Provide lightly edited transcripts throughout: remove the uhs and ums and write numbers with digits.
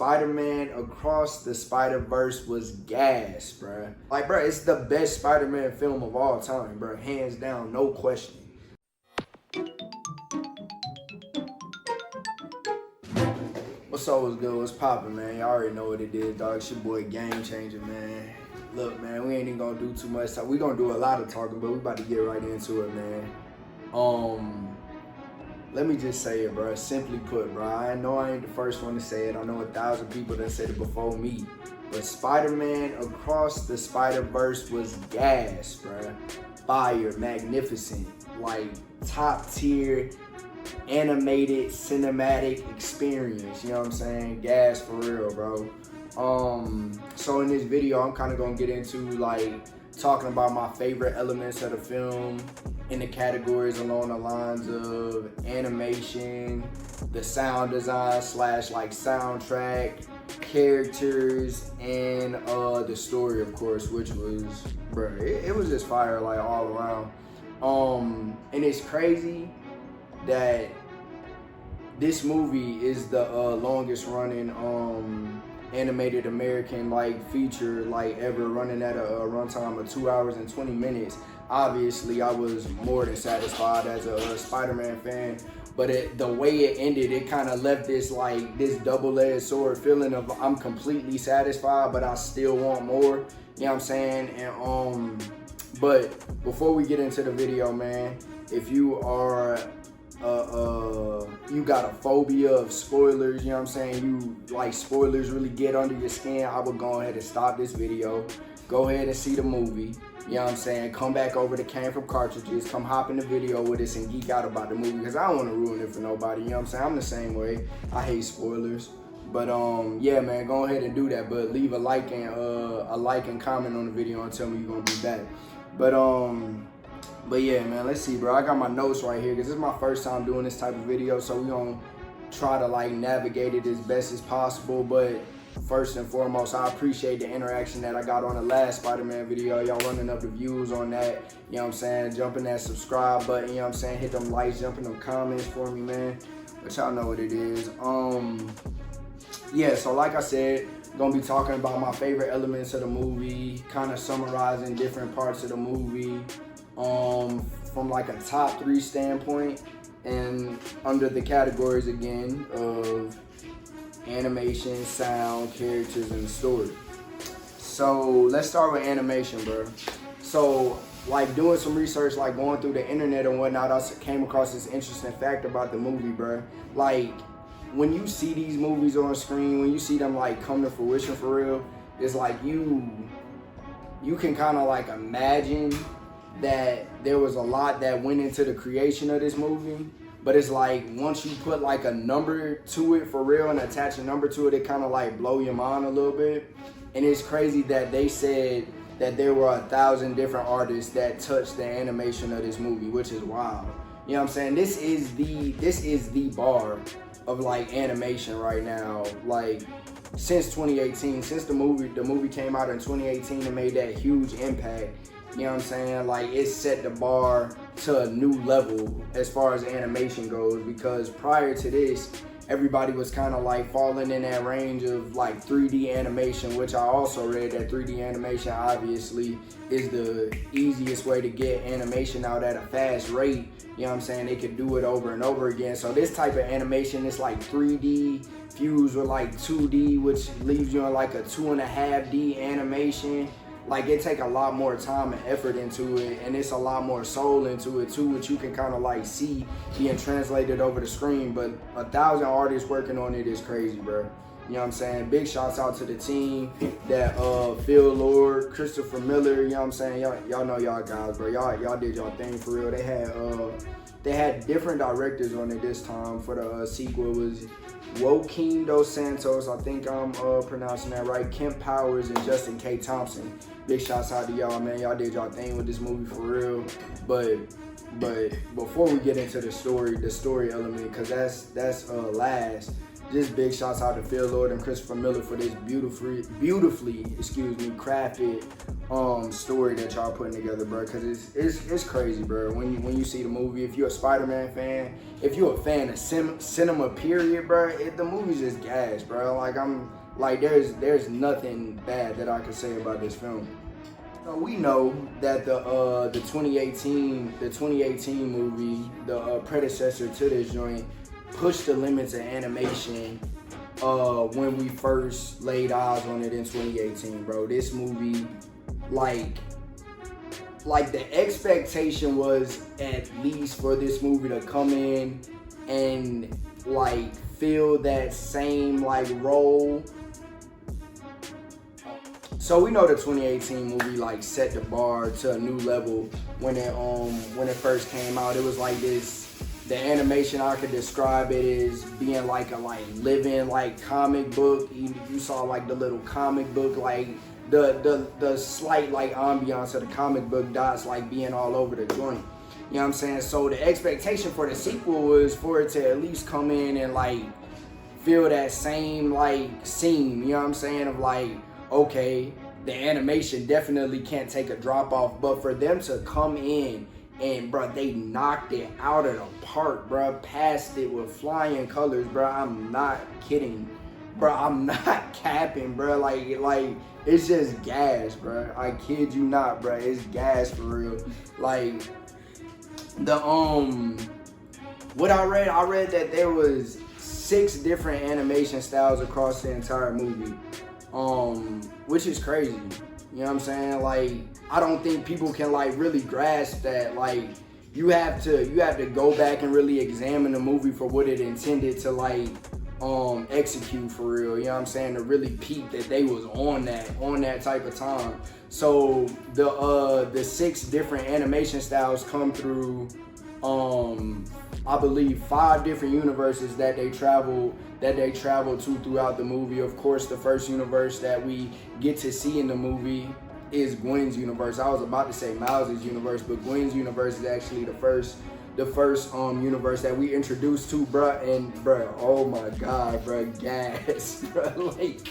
Spider-Man Across the Spider-Verse was gas, bruh. Like, bruh, it's the best Spider-Man film of all time, bruh. Hands down, no question. What's up, what's good, what's poppin', man? Y'all already know what it is, dog. It's your boy Game Changer, man. Look, man, we ain't even gonna do too much talk. We gonna do a lot of talking, but we about to get right into it, man. Let me just say it, bro. Simply put, bro, I know I ain't the first one to say it. I know 1,000 people that said it before me. But Spider-Man Across the Spider-Verse was gas, bro. Fire, magnificent, like top tier animated cinematic experience. You know what I'm saying? Gas for real, bro. So in this video, I'm kind of gonna get into like talking about my favorite elements of the film in the categories along the lines of animation, the sound design slash like soundtrack, characters, and the story, of course, which was, bro, it was just fire like all around. And it's crazy that this movie is the longest running animated American like feature like ever, running at a runtime of 2 hours and 20 minutes. Obviously, I was more than satisfied as a Spider-Man fan, but the way it ended, it kind of left this like this double-edged sword feeling of I'm completely satisfied, but I still want more. You know what I'm saying? And but before we get into the video, man, if you are you got a phobia of spoilers, you know what I'm saying, you like spoilers really get under your skin, I would go ahead and stop this video, go ahead and see the movie, you know what I'm saying, come back over to Came From Cartridges, come hop in the video with us and geek out about the movie, because I don't want to ruin it for nobody, you know what I'm saying. I'm the same way, I hate spoilers. But yeah, man, go ahead and do that, but leave a like and comment on the video and tell me you're gonna be back. But yeah, man, let's see, bro. I got my notes right here because this is my first time doing this type of video, so we gonna try to like navigate it as best as possible. But first and foremost, I appreciate the interaction that I got on the last Spider-Man video. Y'all running up the views on that, you know what I'm saying? Jumping that subscribe button, you know what I'm saying? Hit them likes, jumping them comments for me, man. But y'all know what it is. Yeah, so like I said, gonna be talking about my favorite elements of the movie, kind of summarizing different parts of the movie. From like a top 3 standpoint, and under the categories again of animation, sound, characters, and the story. So let's start with animation, bro. So like doing some research, like going through the internet and whatnot, I came across this interesting fact about the movie, bro. Like when you see these movies on screen, when you see them like come to fruition for real, it's like you can kind of like imagine that there was a lot that went into the creation of this movie, but it's like once you put like a number to it for real and attach a number to it, it kind of like blow your mind a little bit. And it's crazy that they said that there were 1,000 different artists that touched the animation of this movie, which is wild. You know what I'm saying? This is the bar of like animation right now. Like since 2018, since the movie came out in 2018 and made that huge impact. You know what I'm saying? Like it set the bar to a new level as far as animation goes, because prior to this, everybody was kind of like falling in that range of like 3D animation, which I also read that 3D animation obviously is the easiest way to get animation out at a fast rate. You know what I'm saying? They could do it over and over again. So this type of animation is like 3D fused with like 2D, which leaves you in like a 2.5D animation. Like it take a lot more time and effort into it, and it's a lot more soul into it too, which you can kind of like see being translated over the screen. But 1,000 artists working on it is crazy, bro. You know what I'm saying? Big shouts out to the team that Phil Lord, Christopher Miller, you know what I'm saying? Y'all know y'all guys, bro. Y'all did y'all thing for real. They had different directors on it this time for the sequel. It was Joaquin Dos Santos, I think I'm pronouncing that right, Kemp Powers, and Justin K. Thompson. Big shouts out to y'all, man. Y'all did y'all thing with this movie for real. But before we get into the story element, because that's last, just big shouts out to Phil Lord and Christopher Miller for this beautifully crafted story that y'all putting together, bro. Cause it's crazy, bro. When you see the movie, if you're a Spider-Man fan, if you're a fan of cinema period, bro, the movie's just gas, bro. Like there's nothing bad that I can say about this film. So we know that the 2018 movie, the predecessor to this joint, pushed the limits of animation when we first laid eyes on it in 2018, bro. This movie, like the expectation was at least for this movie to come in and like fill that same like role. So we know the 2018 movie like set the bar to a new level when it first came out. It was like this. The animation, I could describe it as being like a living like comic book. You saw like the little comic book, like the slight like ambiance of the comic book dots like being all over the joint. You know what I'm saying? So the expectation for the sequel was for it to at least come in and like feel that same like scene. You know what I'm saying? Of like, okay, the animation definitely can't take a drop off, but for them to come in and, bro, they knocked it out of the park, bro. Passed it with flying colors, bro. I'm not kidding, bro. I'm not capping, bro. Like it's just gas, bro. I kid you not, bro. It's gas for real. Like the what I read that there was 6 different animation styles across the entire movie, which is crazy. You know what I'm saying? Like, I don't think people can like really grasp that. Like, you have to go back and really examine the movie for what it intended to like execute for real. You know what I'm saying? To really peep that they was on that type of time. So the 6 different animation styles come through I believe 5 different universes that they travel to throughout the movie. Of course, the first universe that we get to see in the movie is Gwen's universe. I was about to say Miles' universe, but Gwen's universe is actually the first universe that we introduced to, bruh. And bruh, oh my god, bruh, gas, bruh. Like,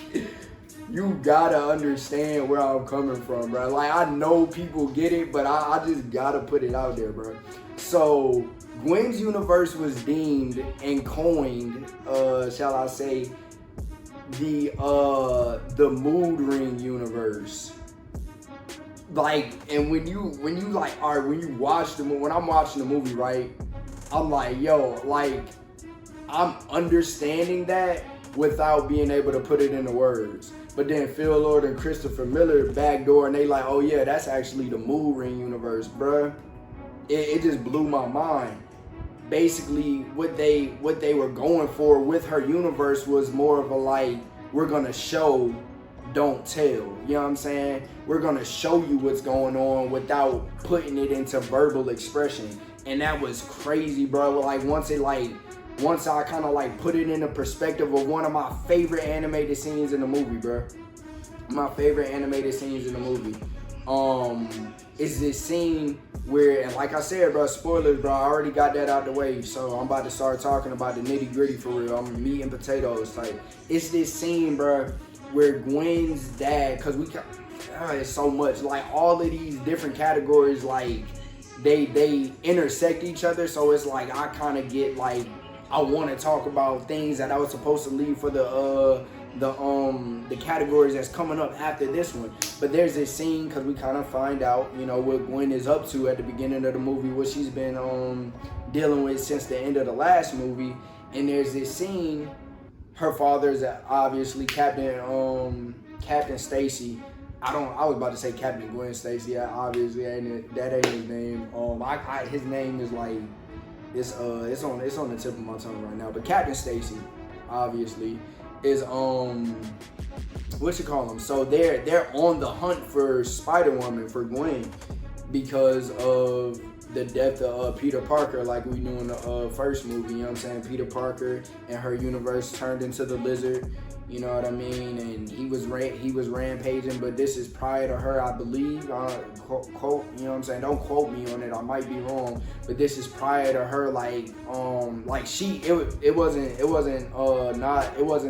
you gotta understand where I'm coming from, bruh. Like, I know people get it, but I just gotta put it out there, bruh. So Gwen's universe was deemed and coined, shall I say, the mood ring universe. Like, and when you like, all right, when you watch the movie, when I'm watching the movie, right, I'm like, yo, like, I'm understanding that without being able to put it into words. But then Phil Lord and Christopher Miller backdoor, and they like, oh yeah, that's actually the mood ring universe, bruh. It just blew my mind. Basically, what they were going for with her universe was more of a like, we're gonna show, don't tell. You know what I'm saying? We're gonna show you what's going on without putting it into verbal expression. And that was crazy, bro. Like once I kind of like put it in the perspective of one of my favorite animated scenes in the movie, bro. My favorite animated scenes in the movie. Is this scene where, and like I said, bro, spoilers, bro, I already got that out the way, so I'm about to start talking about the nitty gritty for real. I'm meat and potatoes type. It's this scene, bro, where Gwen's dad, cause it's so much, like all of these different categories, like they intersect each other, so it's like I kind of get like, I want to talk about things that I was supposed to leave for the categories that's coming up after this one. But there's this scene, because we kind of find out, you know, what Gwen is up to at the beginning of the movie, what she's been dealing with since the end of the last movie. And there's this scene, her father's obviously Captain Stacy. I was about to say Captain Gwen Stacy. Obviously that ain't his name. His name is like, it's on the tip of my tongue right now. But Captain Stacy, obviously, is what you call them? So they're on the hunt for Spider-Woman, for Gwen, because of the death of Peter Parker, like we knew in the first movie. You know what I'm saying? Peter Parker and her universe turned into the Lizard, You know what I mean? And he was rampaging, but this is prior to her, I believe. Quote, you know what I'm saying? Don't quote me on it. I might be wrong, but this is prior to her. Like it wasn't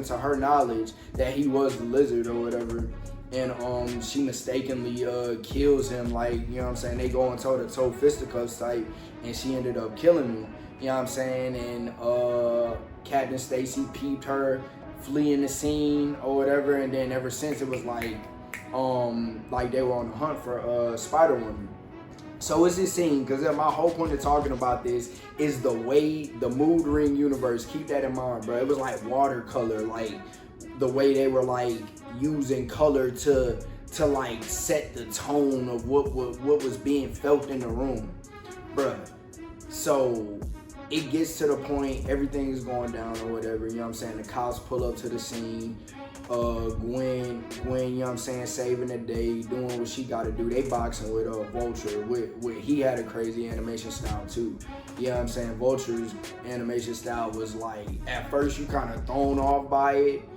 to her knowledge that he was the lizard or whatever. And she mistakenly kills him. Like, you know what I'm saying? They go and toe-to-toe fisticuffs type, and she ended up killing him. You know what I'm saying? And Captain Stacy peeped her fleeing the scene or whatever, and then ever since it was like they were on the hunt for Spider-Woman. So it's this scene, because my whole point of talking about this is the way the Mood Ring universe, keep that in mind, bro. It was like watercolor, like the way they were like using color to like set the tone of what was being felt in the room, bro. So it gets to the point, everything is going down or whatever, you know what I'm saying? The cops pull up to the scene. Gwen, you know what I'm saying, saving the day, doing what she gotta do. They boxing with Vulture. He had a crazy animation style too. You know what I'm saying? Vulture's animation style was like, at first you kind of thrown off by it,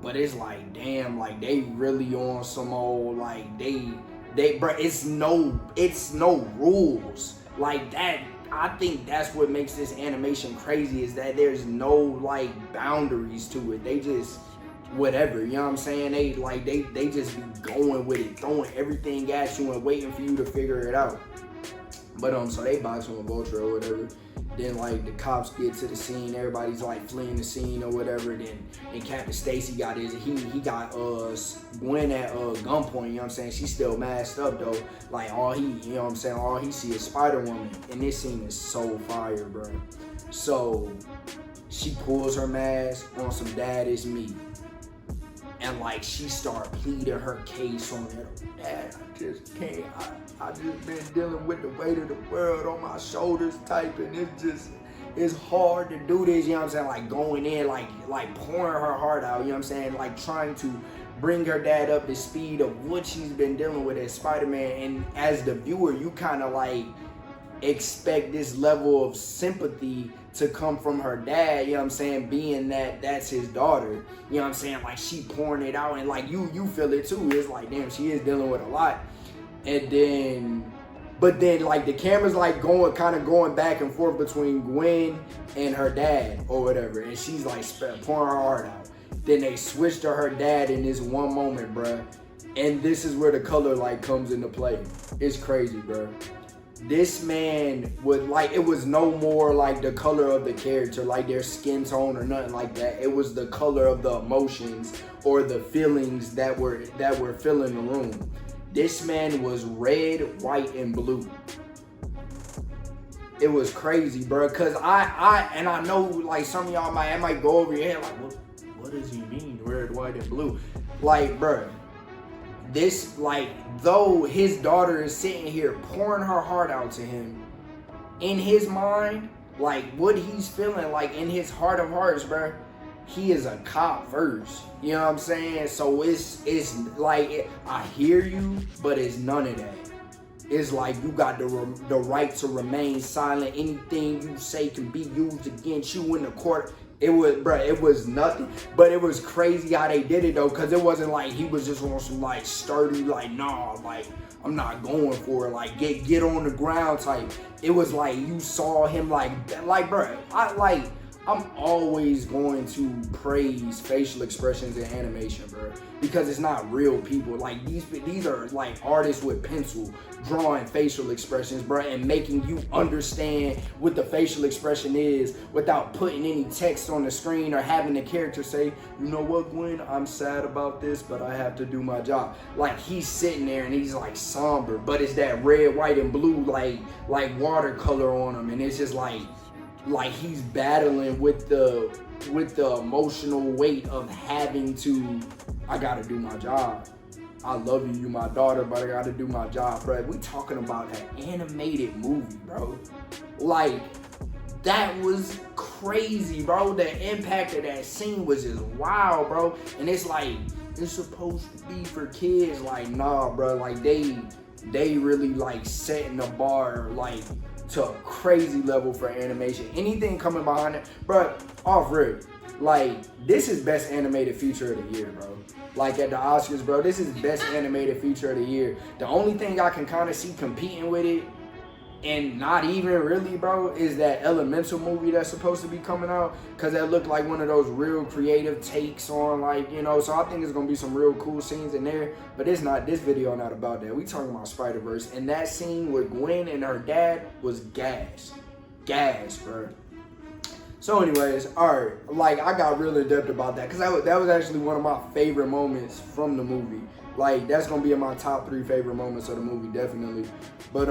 but it's like, damn, like they really on some old, like they, bro, it's no rules like that. I think that's what makes this animation crazy, is that there's no like boundaries to it. They just whatever, you know what I'm saying? They just be going with it, throwing everything at you and waiting for you to figure it out. But so they boxing with Vulture or whatever. Then like the cops get to the scene, everybody's like fleeing the scene or whatever. Then Captain Stacy got he got Gwen at gunpoint, you know what I'm saying? She's still masked up though. Like all he see is Spider-Woman. And this scene is so fire, bro. So she pulls her mask on some Dad Is Me. And like she start pleading her case on it. Dad, I just can't. I just been dealing with the weight of the world on my shoulders type, and it's hard to do this, you know what I'm saying? Like going in, like pouring her heart out, you know what I'm saying? Like trying to bring her dad up to speed of what she's been dealing with as Spider-Man. And as the viewer, you kind of like expect this level of sympathy to come from her dad, you know what I'm saying, being that that's his daughter, you know what I'm saying? Like she pouring it out, and like you feel it too. It's like, damn, she is dealing with a lot. And but then like the camera's like going back and forth between Gwen and her dad or whatever, and she's like pouring her heart out. Then they switch to her dad in this one moment, bruh, and this is where the color like comes into play. It's crazy, bruh. This man would like, it was no more like the color of the character, like their skin tone or nothing like that. It was the color of the emotions or the feelings that were filling the room. This man was red, white, and blue. It was crazy, bro. Cause I know like some of y'all might go over your head like, what does he mean, red, white, and blue? Like, bro. This, like, though his daughter is sitting here pouring her heart out to him, in his mind, like, what he's feeling, like, in his heart of hearts, bro, he is a cop first. You know what I'm saying? So it's like, I hear you, but it's none of that. It's like you got the right to remain silent. Anything you say can be used against you in the court. It was nothing. But it was crazy how they did it though, because it wasn't like he was just on some like sturdy, like, nah, like, I'm not going for it, like, get on the ground type. It was like you saw him like, bro, I'm always going to praise facial expressions in animation, bro, because it's not real people. Like these are like artists with pencil drawing facial expressions, bro, and making you understand what the facial expression is without putting any text on the screen or having the character say, you know what, Gwen, I'm sad about this, but I have to do my job. Like he's sitting there and he's like somber, but it's that red, white, and blue like watercolor on him, and it's just like he's battling with the emotional weight of having to, I gotta do my job. I love you, you my daughter, but I gotta do my job, bro. We talking about an animated movie, bro. Like, that was crazy, bro. The impact of that scene was just wild, bro. And it's like, it's supposed to be for kids. Like, nah, bro. Like, they really, like, setting the bar, like, to a crazy level for animation. Anything coming behind it, bro, off rip. like, this is best animated feature of the year, bro. Like, at the Oscars, bro, this is best animated feature of the year. The only thing I can kind of see competing with it, and not even really, bro, is that Elemental movie that's supposed to be coming out, because that looked like one of those real creative takes on, like, you know, so I think it's going to be some real cool scenes in there, but it's not, this video not about that. We talking about Spider-Verse, and that scene with Gwen and her dad was gas, bro. So anyways, alright, like, I got real in-depth about that, because that was actually one of my favorite moments from the movie. Like, that's going to be in my top 3 favorite moments of the movie, definitely. But,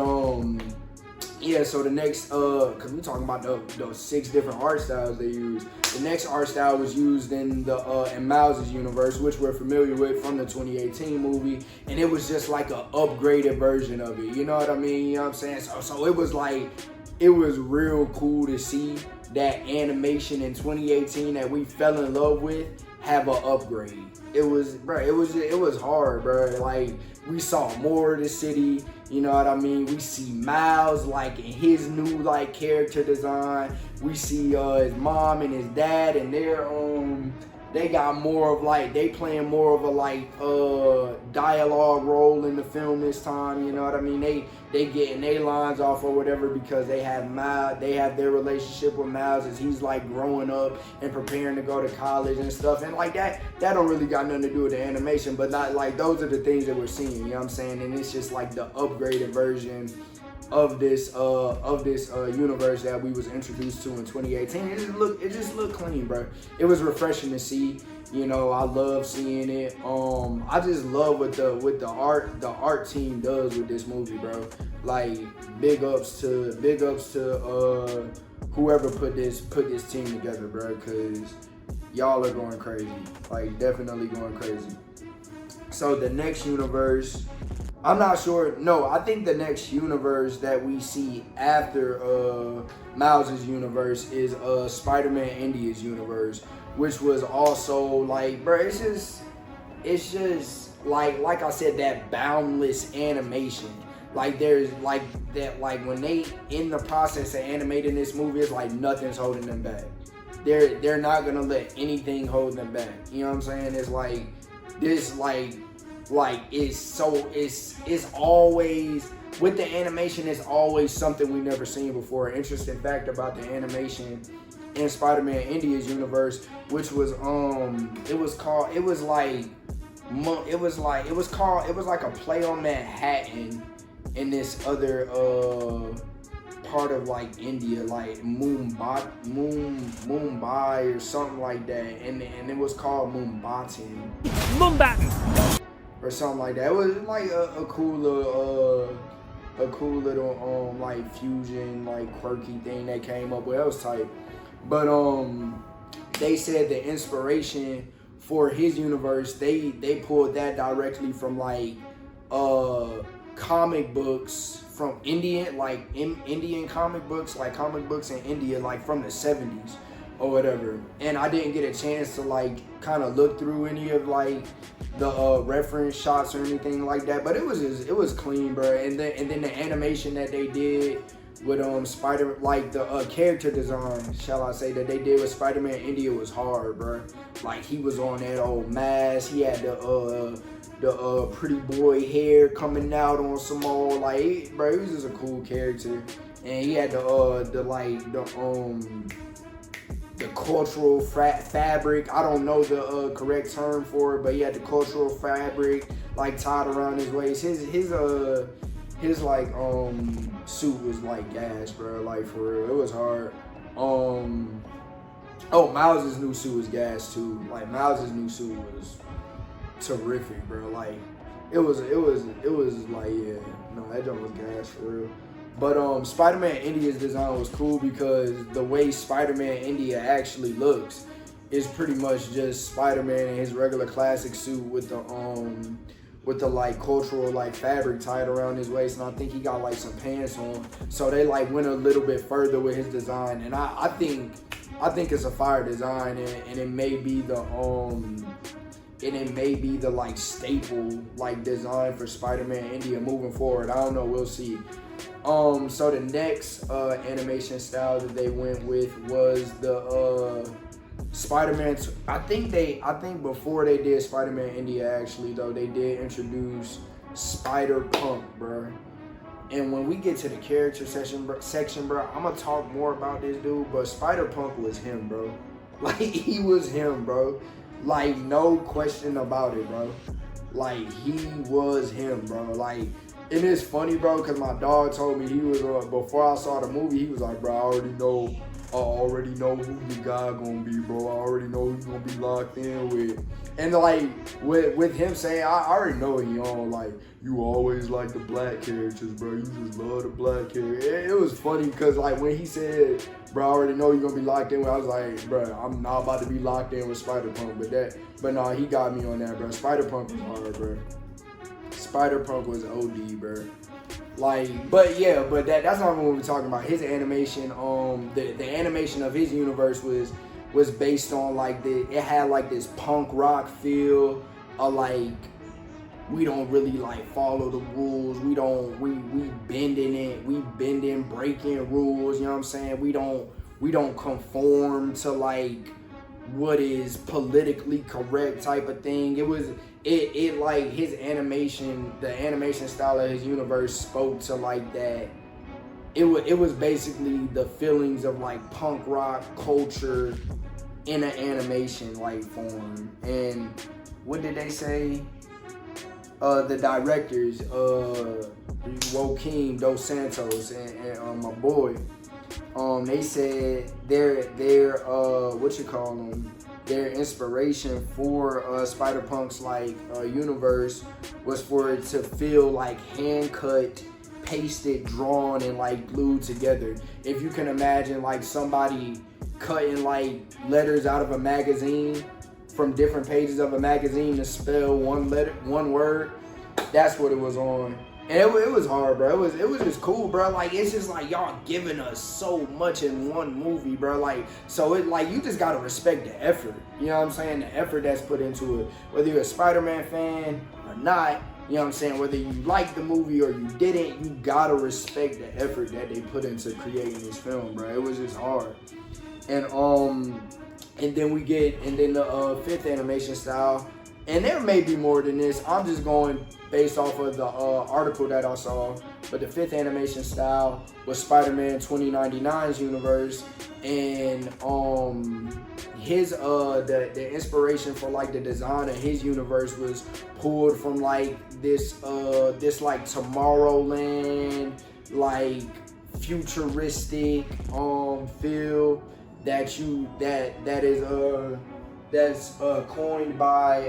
yeah, so the next, because we talking about the 6 different art styles they use. The next art style was used in in Miles' universe, which we're familiar with from the 2018 movie, and it was just like an upgraded version of it. You know what I mean? You know what I'm saying? So it was like, it was real cool to see that animation in 2018 that we fell in love with have an upgrade. It was, bro, it was hard, bro. Like, we saw more of the city, you know what I mean? We see Miles, like, in his new, like, character design. We see his mom and his dad, and they got more of, like, they playing more of a, like, dialogue role in the film this time, you know what I mean? They getting their lines off or whatever, because they have their relationship with Miles as he's, like, growing up and preparing to go to college and stuff, and like that don't really got nothing to do with the animation, but not, like, those are the things that we're seeing, you know what I'm saying? And it's just like the upgraded version of this universe that we was introduced to in 2018. It just looked clean, bro. It was refreshing to see. You know, I love seeing it. I just love what the art team does with this movie, bro. Like, big ups to whoever put this team together, bro, cause y'all are going crazy. Like, definitely going crazy. So the next universe, I'm not sure. No, I think the next universe that we see after Miles' universe is Spider-Man India's universe, which was also like, bro, it's just like I said, that boundless animation. Like, there's like that, like, when they in the process of animating this movie, it's like nothing's holding them back. They're not gonna let anything hold them back. You know what I'm saying? It's like this, like it's always with the animation. It's always something we never seen before. An interesting fact about the animation in Spider-Man India's universe, which was it was like a play on Manhattan in this other part of, like, India, like Mumbai or something like that, and it was called Mumbattan or something like that. It was like a cool little like fusion, like, quirky thing they came up with. It was tight. But they said the inspiration for his universe, they pulled that directly from, like, comic books from Indian comic books, like comic books in India, like from the 70s or whatever. And I didn't get a chance to, like, kind of look through any of, like, the reference shots or anything like that, but it was clean, bro. And then the animation that they did with Spider, like the character design, shall I say, that they did with Spider-Man India was hard, bro. Like, he was on that old mask, he had the pretty boy hair coming out on some old, like, bro, he was just a cool character. And he had the cultural fabric. I don't know the correct term for it, but he had the cultural fabric, like, tied around his waist. His like suit was like gas, bro. Like, for real, it was hard. Miles' new suit was gas too. Like, Miles' new suit was terrific, bro. Like, it was like, yeah, no, that joint was gas for real. But Spider-Man India's design was cool because the way Spider-Man India actually looks is pretty much just Spider-Man in his regular classic suit with the like cultural, like, fabric tied around his waist, and I think he got, like, some pants on. So they, like, went a little bit further with his design, and I think it's a fire design, and it may be the like staple, like, design for Spider-Man India moving forward. I don't know, we'll see. So the next animation style that they went with was Spider-Man, I think before they did Spider-Man India, actually, though, they did introduce Spider-Punk, bro. And when we get to the character section, bro, I'm gonna talk more about this dude, but Spider-Punk was him, bro. Like, he was him, bro. Like, no question about it, bro. Like, he was him, bro. Like, and it's funny, bro, because my dog told me he was, before I saw the movie, he was like, bro, I already know who the guy gonna be, bro. I already know who he's gonna be locked in with. And like with him saying, I already know he on, like, you always like the black characters, bro. You just love the black characters. It was funny because like when he said, bro, I already know you're gonna be locked in with, I was like, bro, I'm not about to be locked in with Spider-Punk, but no, he got me on that, bro. Spider-Punk was hard, bro. Spider-Punk was OD, bro. Like, but that's not what we're talking about. His animation, the animation of his universe was based on like it had like this punk rock feel, like we don't really like follow the rules. We bending, breaking rules. You know what I'm saying? We don't conform to like what is politically correct type of thing. It like his animation, the animation style of his universe spoke to like that. It was basically the feelings of like punk rock culture in an animation like form. And what did they say? The directors, Joaquim Dos Santos and my boy, they said their their inspiration for Spider-Punk's like universe was for it to feel like hand cut, pasted, drawn, and like glued together. If you can imagine like somebody cutting like letters out of a magazine from different pages of a magazine to spell one word, that's what it was on. And it was hard, bro. It was just cool, bro. Like, it's just like y'all giving us so much in one movie, bro. Like, so it like you just gotta respect the effort. You know what I'm saying? The effort that's put into it. Whether you're a Spider-Man fan or not, you know what I'm saying? Whether you like the movie or you didn't, you gotta respect the effort that they put into creating this film, bro. It was just hard. And then the fifth animation style. And there may be more than this. I'm just going based off of the article that I saw. But the fifth animation style was Spider-Man 2099's universe. And his the inspiration for like the design of his universe was pulled from like this like Tomorrowland, like futuristic feel that's coined by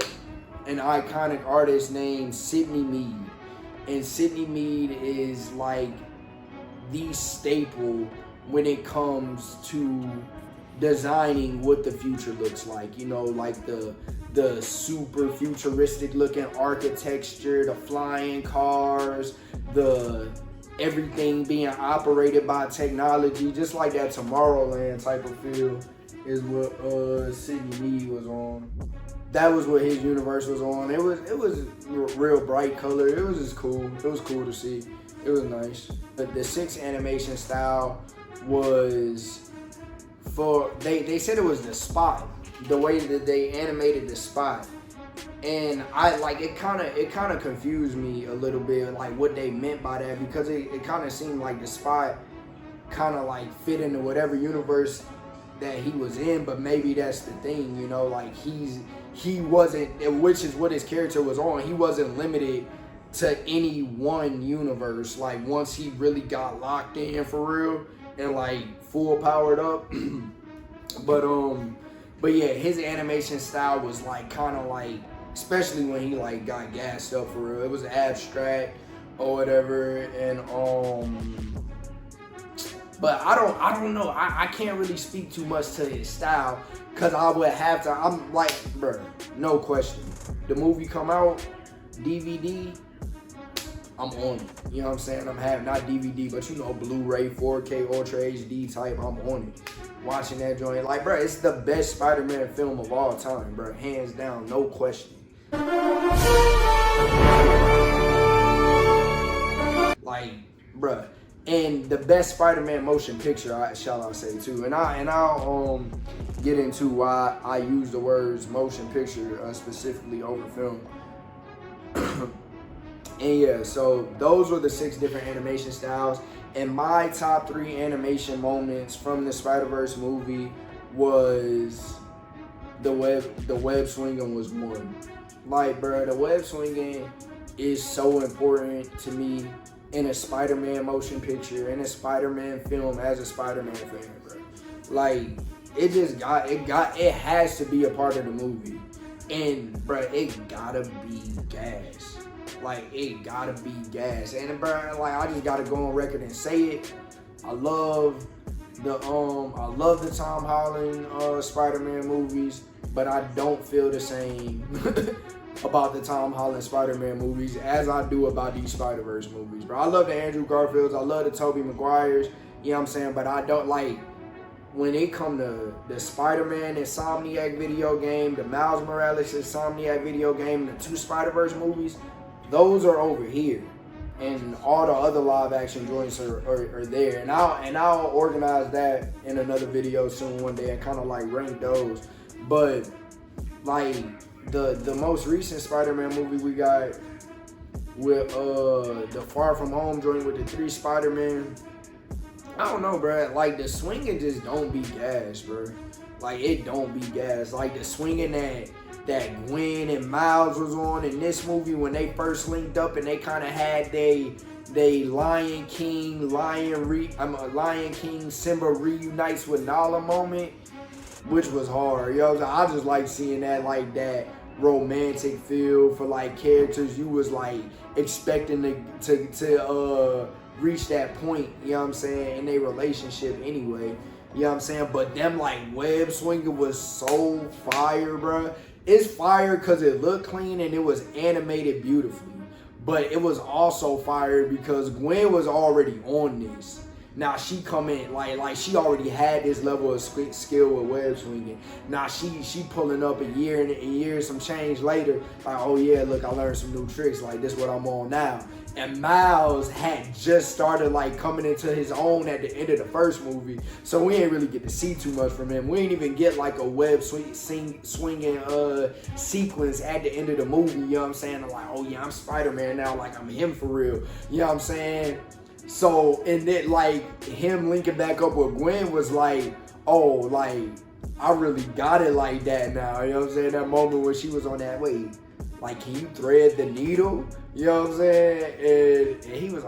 an iconic artist named Sidney Mead. And Sidney Mead is like the staple when it comes to designing what the future looks like. You know, like the super futuristic looking architecture, the flying cars, the everything being operated by technology, just like that Tomorrowland type of feel is what Sidney Mead was on. That was what his universe was on. It was real bright color. It was just cool. It was cool to see. It was nice. But the sixth animation style was they said it was the Spot, the way that they animated the Spot. And I like it kind of confused me a little bit, like what they meant by that, because it kind of seemed like the Spot kind of like fit into whatever universe that he was in, but maybe that's the thing, you know, like he wasn't, which is what his character was on, he wasn't limited to any one universe. Like once he really got locked in for real and like full powered up. but yeah, his animation style was like kind of like, especially when he like got gassed up for real, it was abstract or whatever. And but I don't know. I can't really speak too much to his style, because I would have to. I'm like, bro, no question. The movie come out, DVD, I'm on it. You know what I'm saying? I'm having, not DVD, but you know, Blu-ray, 4K, Ultra HD type, I'm on it. Watching that joint. Like, bro, it's the best Spider-Man film of all time, bro. Hands down, no question. Like, bruh, and the best Spider-Man motion picture, shall I say too. And I'll get into why I use the words motion picture specifically over film. And yeah, so those were the 6 different animation styles. And my top 3 animation moments from the Spider-Verse movie was the web swinging was one. Like, bro, the web swinging is so important to me in a Spider-Man motion picture, in a Spider-Man film, as a Spider-Man fan, bro. Like, it has to be a part of the movie. And, bro, it gotta be gas. Like, it gotta be gas. And, bro, like, I just gotta go on record and say it. I love the Tom Holland Spider-Man movies, but I don't feel the same about the Tom Holland Spider-Man movies as I do about these Spider-Verse movies, bro. I love the Andrew Garfields, I love the Tobey Maguires, you know what I'm saying? But I don't like, when it come to the Spider-Man Insomniac video game, the Miles Morales Insomniac video game, the 2 Spider-Verse movies, those are over here. And all the other live action joints are there. And I'll organize that in another video soon one day and kind of like rank those. But like the most recent Spider-Man movie we got with the Far From Home joint with the 3 Spider-Man, I don't know, bro. Like, the swinging just don't be gas, bro. Like, it don't be gas. Like, the swinging that Gwen and Miles was on in this movie when they first linked up and they kind of had they Lion King Simba reunites with Nala moment, which was hard. Yo, I just like seeing that, like, that romantic feel for like characters you was like expecting to reach that point, you know what I'm saying, in their relationship anyway, you know what I'm saying. But them like web swinging was so fire, bro. It's fire because it looked clean and it was animated beautifully, but it was also fire because Gwen was already on this. Now she come in like she already had this level of skill with web swinging. Now she pulling up a year some change later, like, oh yeah, look, I learned some new tricks, like this what I'm on now. And Miles had just started like coming into his own at the end of the first movie, so we ain't really get to see too much from him. We ain't even get like a web swinging sequence at the end of the movie, you know what I'm saying? I'm like, oh yeah, I'm Spider-Man now, like I'm him for real, you know what I'm saying? So, and then like him linking back up with Gwen was like, oh, like I really got it like that now, you know what I'm saying? That moment when she was on that, wait, like, can you thread the needle? You know what I'm saying? And he was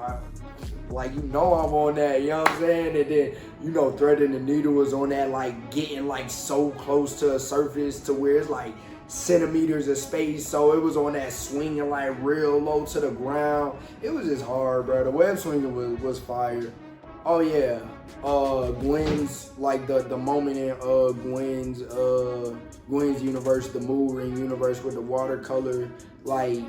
like, you know I'm on that, you know what I'm saying? And then, you know, threading the needle was on that, like, getting, like, so close to a surface to where it's, like, centimeters of space. So it was on that swinging, like, real low to the ground. It was just hard, bro. The web swinging was fire. Oh, yeah. Gwen's, like, the moment in Gwen's universe, the mood ring universe with the watercolor, like,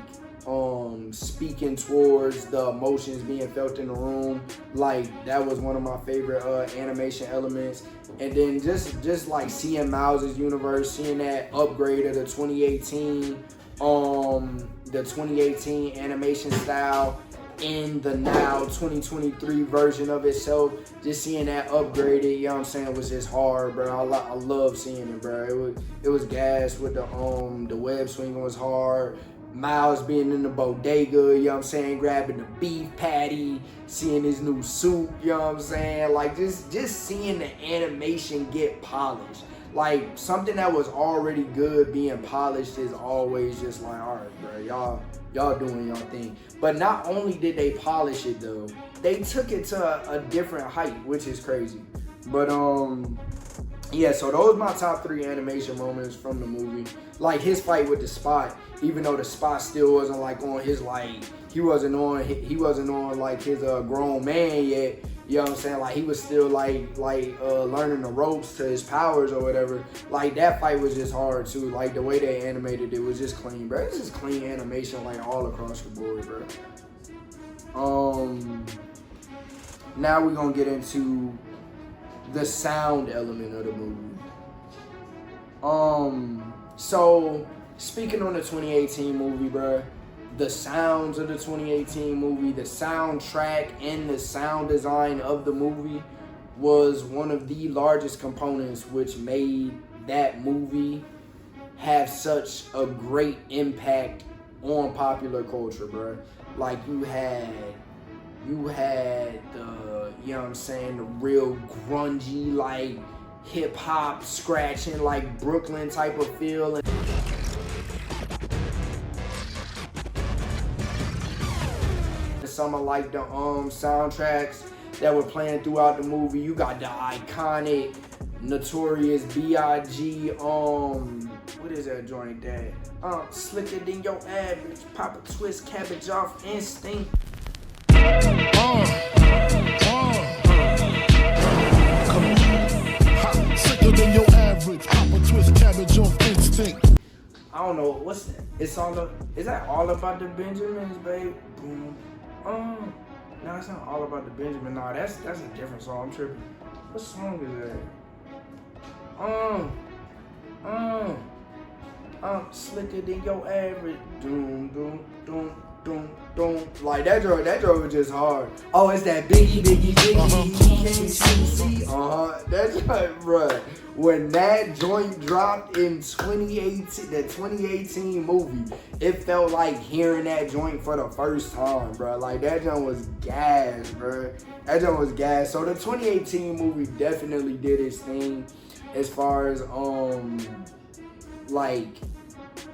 speaking towards the emotions being felt in the room, like that was one of my favorite animation elements. And then just like seeing Miles' universe, seeing that upgrade of the 2018 animation style in the now 2023 version of itself, just seeing that upgraded, you know what I'm saying, was just hard, bro. I love seeing it, bro. It was gas with the web swinging was hard. Miles being in the bodega, you know what I'm saying, grabbing the beef patty, seeing his new suit, you know what I'm saying, like just seeing the animation get polished. Like, something that was already good being polished is always just like, all right, bro, y'all doing y'all thing. But not only did they polish it though, they took it to a different height, which is crazy. But yeah, so those are my top 3 animation moments from the movie. Like his fight with the Spot, even though the Spot still wasn't like on his, like, he wasn't on like his grown man yet. You know what I'm saying? Like, he was still like learning the ropes to his powers or whatever. Like, that fight was just hard too. Like, the way they animated it was just clean, bro. It's just clean animation, like, all across the board, bro. Now we're gonna get into the sound element of the movie. So speaking on the 2018 movie, bro, the sounds of the 2018 movie, the soundtrack and the sound design of the movie was one of the largest components which made that movie have such a great impact on popular culture, bro. Like you had the, you know what I'm saying, the real grungy, like hip hop scratching, like Brooklyn type of feel. Some of like the soundtracks that were playing throughout the movie. You got the iconic Notorious B.I.G. What is that joint that? Slicker than your average, pop a twist, cabbage off instinct. Slicker than your average, pop a twist, cabbage off instinct. I don't know what's that? Is that All About the Benjamins, babe? Boom. No, it's not All About the Benjamin. No, that's a different song. I'm tripping. What song is that? Slicker than your average. Doom, doom, doom, doom, doom. Like that joint was just hard. Oh, it's that Biggie. That's right, bruh. When that joint dropped in 2018, the 2018 movie, it felt like hearing that joint for the first time, bro. Like that joint was gas, bro. That joint was gas. So the 2018 movie definitely did its thing as far as like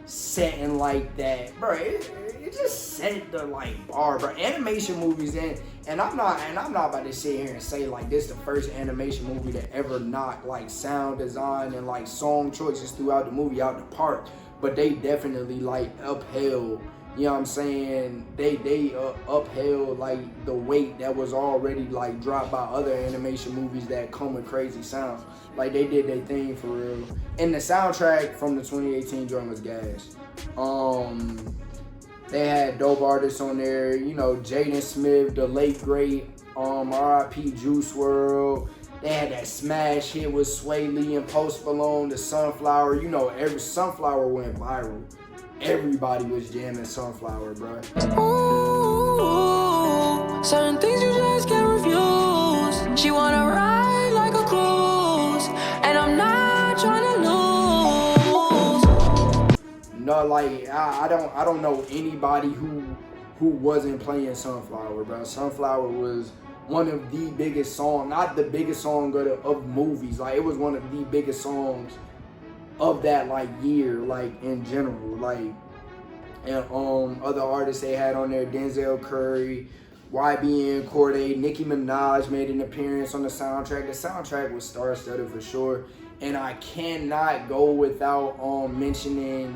setting like that, bro. It just set the like bar, bro. Animation movies and I'm not about to sit here and say like this the first animation movie to ever knock like sound design and like song choices throughout the movie out the park, but they definitely like upheld, you know what I'm saying, they upheld like the weight that was already like dropped by other animation movies that come with crazy sounds. Like they did their thing for real. And the soundtrack from the 2018 joint was gas. They had dope artists on there, you know, Jaden Smith, the late great R.I.P. Juice WRLD. They had that smash hit with Sway Lee and Post Malone, the Sunflower. You know, every Sunflower went viral. Everybody was jamming Sunflower, bro. Ooh, certain things you just can't refuse. She wanna ride like a cruise, and I'm not trying to lose. No, like I don't know anybody who wasn't playing Sunflower, bro. Sunflower was one of the biggest songs, not the biggest song of movies. Like it was one of the biggest songs of that like year, like in general. Like and other artists they had on there, Denzel Curry, YBN Cordae, Nicki Minaj made an appearance on the soundtrack. The soundtrack was star-studded for sure, and I cannot go without mentioning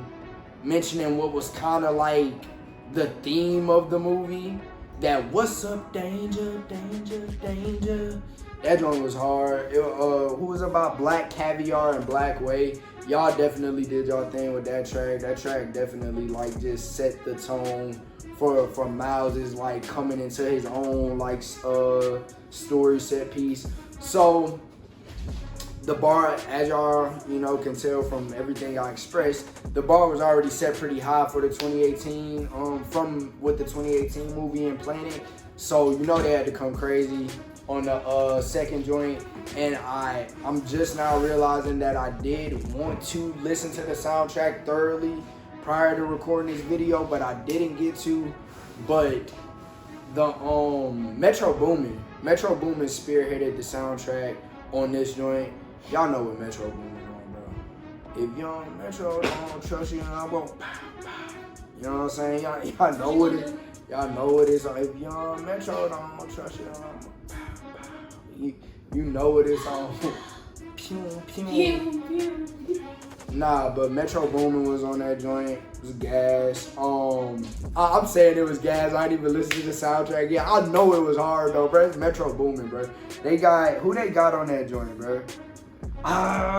what was kind of like the theme of the movie. That what's up, danger, danger, danger. That joint was hard. Who was about Black Caviar and Black Way. Y'all definitely did y'all thing with that track. That track definitely like just set the tone for Miles' like coming into his own like story set piece. So the bar, as y'all can tell from everything I expressed, the bar was already set pretty high for the 2018 from with the 2018 movie and Planet. So they had to come crazy on the second joint, and I'm just now realizing that I did want to listen to the soundtrack thoroughly prior to recording this video, but I didn't get to. But the Metro Boomin spearheaded the soundtrack on this joint. Y'all know what Metro Boomin on, bro. If Young Metro don't trust you, I won't. Pow, pow. You know what I'm saying? Y'all know what it. Y'all know what it is. If Young Metro don't trust you, I'm pow, pow. You know what it's on. Pew, pew. Nah, but Metro Boomin was on that joint. It was gas. I'm saying it was gas. I didn't even listen to the soundtrack. Yeah, I know it was hard though, bro. It's Metro Boomin, bro. Who they got on that joint, bro?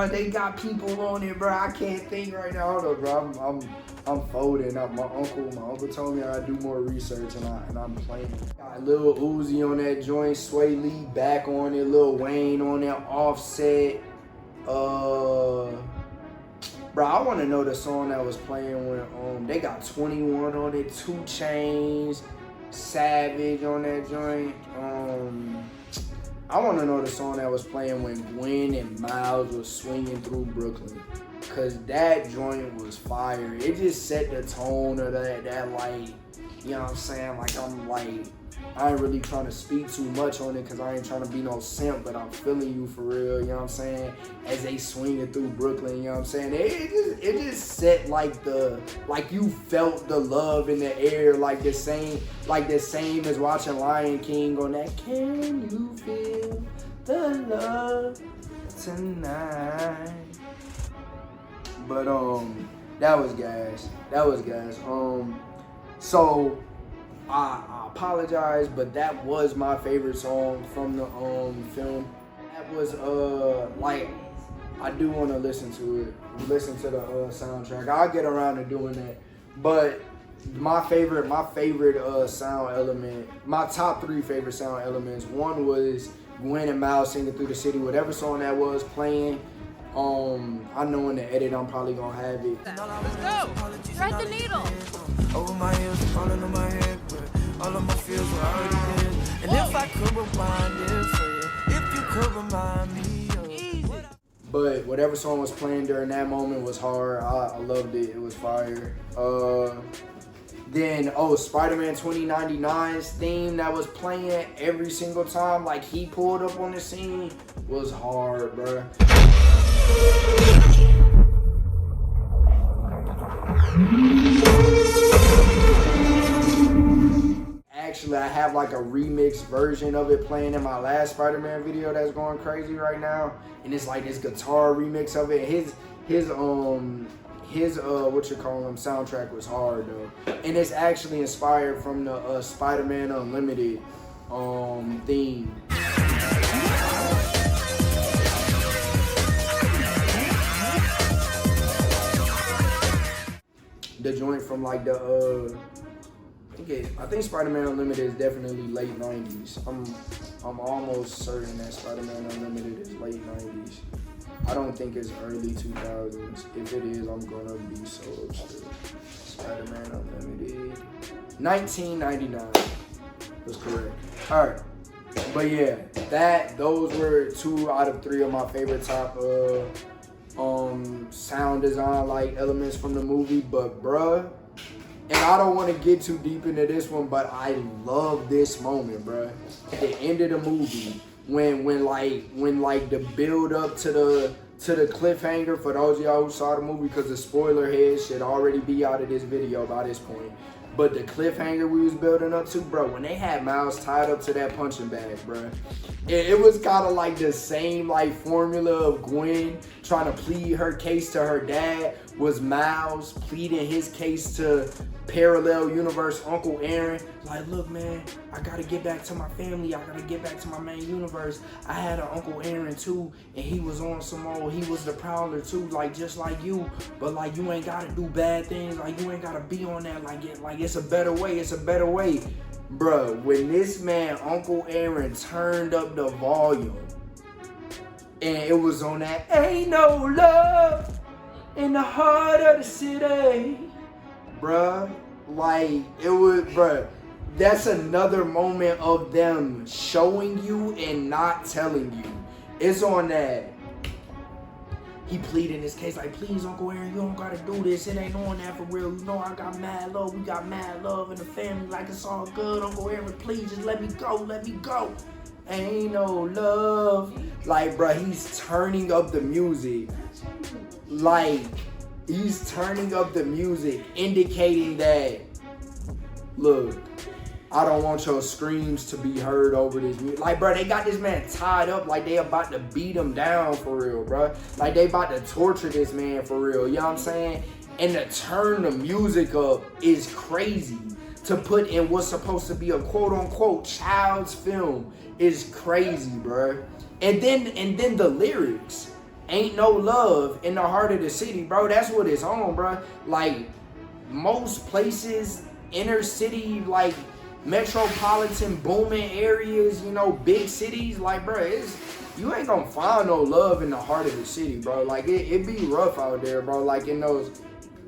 They got people on it, bro. I can't think right now. Hold up, bro. I'm folding. My uncle told me I gotta do more research, and I'm playing. Got Lil Uzi on that joint, Sway Lee back on it, Lil Wayne on that, Offset. Bro, I want to know the song that was playing when they got 21 on it, 2 Chainz, Savage on that joint. I want to know the song that was playing when Gwen and Miles was swinging through Brooklyn. Cause that joint was fire. It just set the tone of that like, you know what I'm saying? Like I ain't really trying to speak too much on it because I ain't trying to be no simp, but I'm feeling you for real, you know what I'm saying? As they swinging through Brooklyn, you know what I'm saying? It just set like you felt the love in the air, like the same as watching Lion King on that. Can you feel the love tonight? But that was gas. So I apologize, but that was my favorite song from the film. That was like, I do want to listen to it, listen to the soundtrack. I'll get around to doing that. But my favorite sound element, my top 3 favorite sound elements. One was Gwen and Miles singing through the city, whatever song that was playing. I know in the edit I'm probably gonna have it. Let's go! Thread the needle! Over my heels, falling on my head, but all of my fears were already in. And if I could rewind it for you, if you could remind me of But whatever song was playing during that moment was hard. I loved it. It was fire. Then Spider-Man 2099's theme that was playing every single time, like he pulled up on the scene, was hard, bruh. Actually, I have like a remix version of it playing in my last Spider-Man video that's going crazy right now, and it's like this guitar remix of it. His soundtrack was hard though, and it's actually inspired from the Spider-Man Unlimited theme. The joint from like the I think Spider-Man Unlimited is definitely late 90s. I'm almost certain that Spider-Man Unlimited is late 90s. I don't think it's early 2000s. If it is, I'm gonna be so upset. Spider-Man Unlimited, 1999 was correct. All right, but yeah, those were 2 out of 3 of my favorite top sound design like elements from the movie. But bruh, and I don't want to get too deep into this one, but I love this moment, bruh. At the end of the movie, when the build up to the cliffhanger, for those of y'all who saw the movie, because the spoiler head should already be out of this video by this point. But the cliffhanger we was building up to, bro, when they had Miles tied up to that punching bag, bro, it was kind of like the same like formula of Gwen trying to plead her case to her dad, was Miles pleading his case to parallel universe Uncle Aaron. Like, look, man, I gotta get back to my family. I gotta get back to my main universe. I had an Uncle Aaron too, and he was on some old, he was the Prowler too, like just like you. But like, you ain't gotta do bad things. Like, you ain't gotta be on that. Like it's a better way. It's a better way. Bruh, when this man, Uncle Aaron, turned up the volume, and it was on that Ain't No Love in the Heart of the City, bruh, like, it was, bruh, that's another moment of them showing you and not telling you. It's on that. He pleaded his case like, please, Uncle Aaron, you don't gotta do this. It ain't on that for real. You know I got mad love. We got mad love in the family. Like, it's all good. Uncle Aaron, please, just let me go. Let me go. Ain't no love. Like, bruh, he's turning up the music. Like, he's turning up the music, indicating that, look, I don't want your screams to be heard over this music. Like, bro, they got this man tied up like they about to beat him down for real, bro. Like, they about to torture this man for real, you know what I'm saying? And to turn the music up is crazy. To put in what's supposed to be a quote-unquote child's film is crazy, bro. And then the lyrics. Ain't no love in the heart of the city, bro. That's what it's on, bro. Like, most places, inner city, like, metropolitan booming areas, you know, big cities, like, bro, you ain't gonna find no love in the heart of the city, bro. Like, it be rough out there, bro. Like, in those,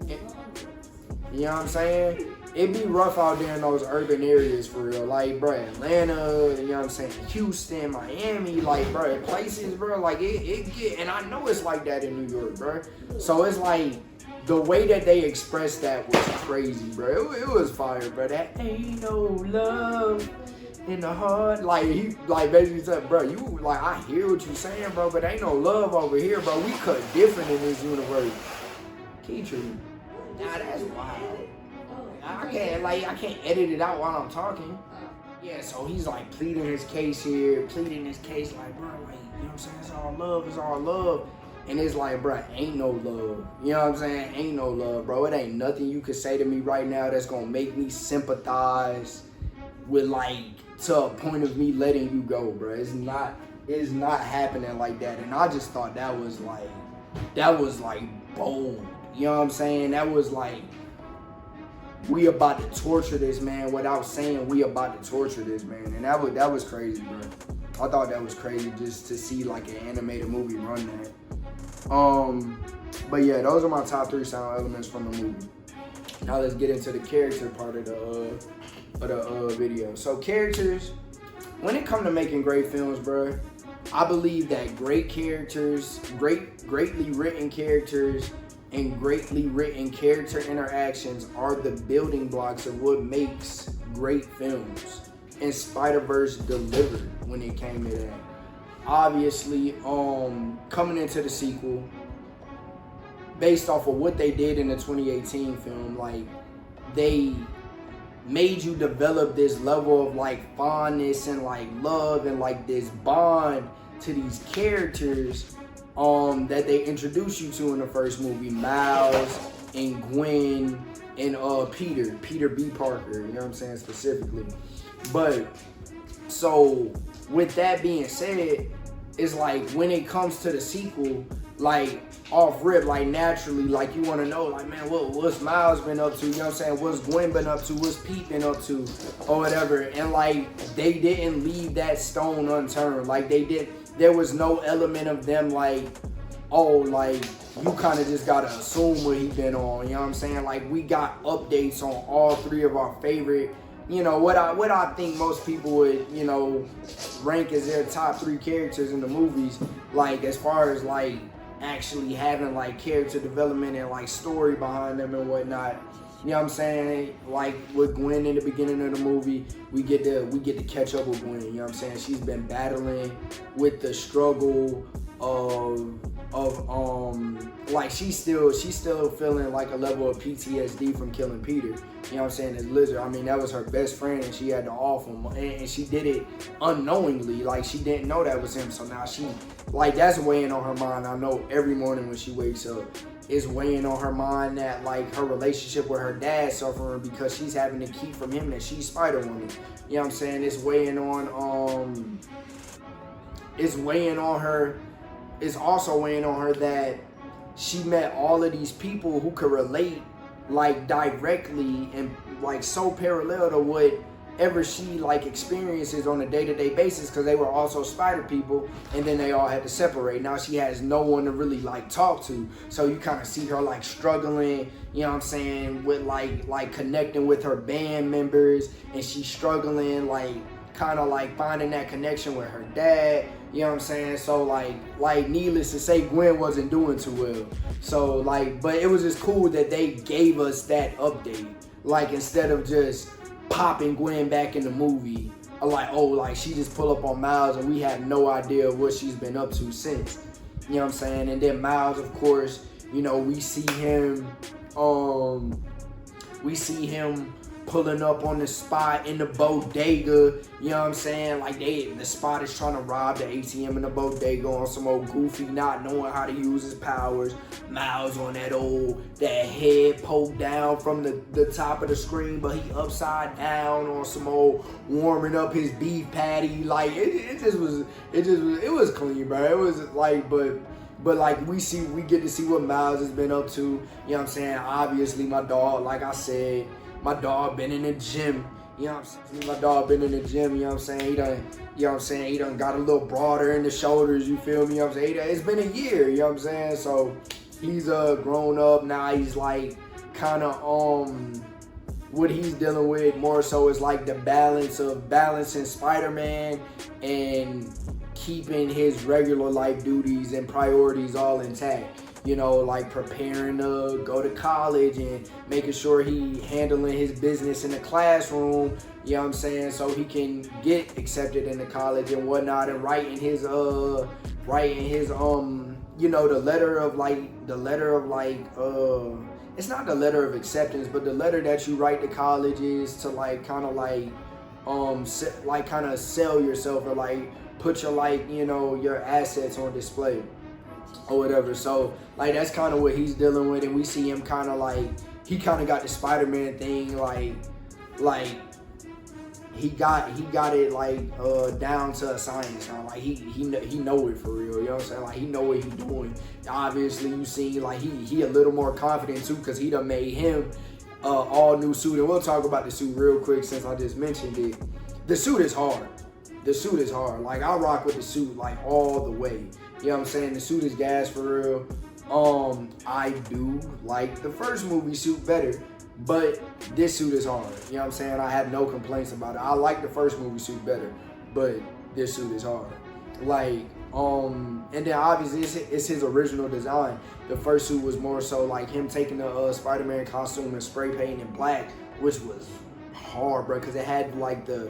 you know what I'm saying? It be rough out there in those urban areas, for real. Like, bro, Atlanta, you know what I'm saying? Houston, Miami, like, bro, places, bro, like, it get, and I know it's like that in New York, bro. So it's like, the way that they expressed that was crazy, bro. It was fire, bro. That ain't no love in the heart. Like, he, like, basically said, bro, you, like, I hear what you saying, bro, but ain't no love over here, bro. We cut different in this universe. Keitra, nah, that's wild. I can't edit it out while I'm talking. Yeah, so he's like pleading his case here, like, bro, like, you know what I'm saying? It's all love. And it's like, bro, ain't no love. You know what I'm saying? Ain't no love, bro. It ain't nothing you can say to me right now that's gonna make me sympathize with, like, to a point of me letting you go, bro. It's not happening like that. And I just thought that was like bold. You know what I'm saying? That was like, we about to torture this man without saying we about to torture this man. And that was crazy, bro. I thought that was crazy just to see, like, an animated movie run that. But yeah, those are my top 3 sound elements from the movie. Now let's get into the character part of the video. So characters, when it comes to making great films, bro, I believe that great characters, greatly written characters, and greatly written character interactions are the building blocks of what makes great films. And Spider-Verse delivered when it came to that. Obviously, coming into the sequel, based off of what they did in the 2018 film, like, they made you develop this level of, like, fondness and, like, love and, like, this bond to these characters that they introduced you to in the first movie, Miles and Gwen and Peter B. Parker, you know what I'm saying, specifically. But, so, with that being said, it's like, when it comes to the sequel, like, off rip, like, naturally, like, you want to know, like, man, what's Miles been up to, you know what I'm saying, what's Gwen been up to, what's Pete been up to, or whatever. And, like, they didn't leave that stone unturned. Like, there was no element of them, like, oh, like, you kind of just gotta assume what he been on, you know what I'm saying? Like, we got updates on all 3 of our favorite, you know, what I think most people would, you know, rank as their top 3 characters in the movies, like, as far as, like, actually having, like, character development and, like, story behind them and whatnot. You know what I'm saying? Like, with Gwen in the beginning of the movie, we get to catch up with Gwen, you know what I'm saying? She's been battling with the struggle of like, she's still feeling like a level of PTSD from killing Peter, you know what I'm saying, as Lizard. I mean, that was her best friend, and she had to off him, and she did it unknowingly, like, she didn't know that was him. So now she, like, that's weighing on her mind. I know every morning when she wakes up, it's weighing on her mind that, like, her relationship with her dad suffering because she's having to keep from him that she's Spider-Woman, you know what I'm saying. It's weighing on her. It's also weighing on her that she met all of these people who could relate, like, directly and, like, so parallel to whatever she, like, experiences on a day-to-day basis, because they were also spider people, and then they all had to separate. Now she has no one to really, like, talk to, so you kind of see her, like, struggling, you know what I'm saying, with, like connecting with her band members, and she's struggling, like, kind of, like, finding that connection with her dad. You know what I'm saying? So, like needless to say, Gwen wasn't doing too well. So, like, but it was just cool that they gave us that update. Like, instead of just popping Gwen back in the movie, like, oh, like, she just pull up on Miles and we have no idea what she's been up to since. You know what I'm saying? And then Miles, of course, you know, we see him pulling up on the spot in the bodega, you know what I'm saying? Like, the spot is trying to rob the ATM in the bodega on some old Goofy not knowing how to use his powers. Miles on that head poked down from the top of the screen, but he upside down on some old warming up his beef patty. Like, it was clean, bro. It was like, but like, we get to see what Miles has been up to, you know what I'm saying? Obviously, my dog, like I said, my dog been in the gym, You know what I'm saying? My dog been in the gym, you know what I'm saying? He done, you know what I'm saying? He done got a little broader in the shoulders, you feel me? You know what I'm saying? It's been a year, you know what I'm saying? So he's grown up now. He's like kind of what he's dealing with more so is like the balance of balancing Spider-Man and keeping his regular life duties and priorities all intact. You know, like preparing to go to college and making sure he handling his business in the classroom, you know what I'm saying, so he can get accepted into college and whatnot, and writing his you know, the letter of like it's not the letter of acceptance, but the letter that you write to colleges to like kind of like kind of sell yourself or like put your like, you know, your assets on display or whatever. So like that's kind of what he's dealing with, and we see him kind of like he kind of got the Spider-Man thing like he got it like down to a science now. Like he know it for real, you know what I'm saying? Like he know what he's doing. Obviously you see like he a little more confident too, because he done made him all new suit, and we'll talk about the suit real quick since I just mentioned it. The suit is hard. The suit is hard. Like I rock with the suit like all the way. You know what I'm saying? The suit is gas for real. I do like the first movie suit better, but this suit is hard. You know what I'm saying? I have no complaints about it. I like the first movie suit better, but this suit is hard. Like, and then obviously it's his original design. The first suit was more so like him taking the Spider-Man costume and spray painting in black, which was hard, bro, because it had like the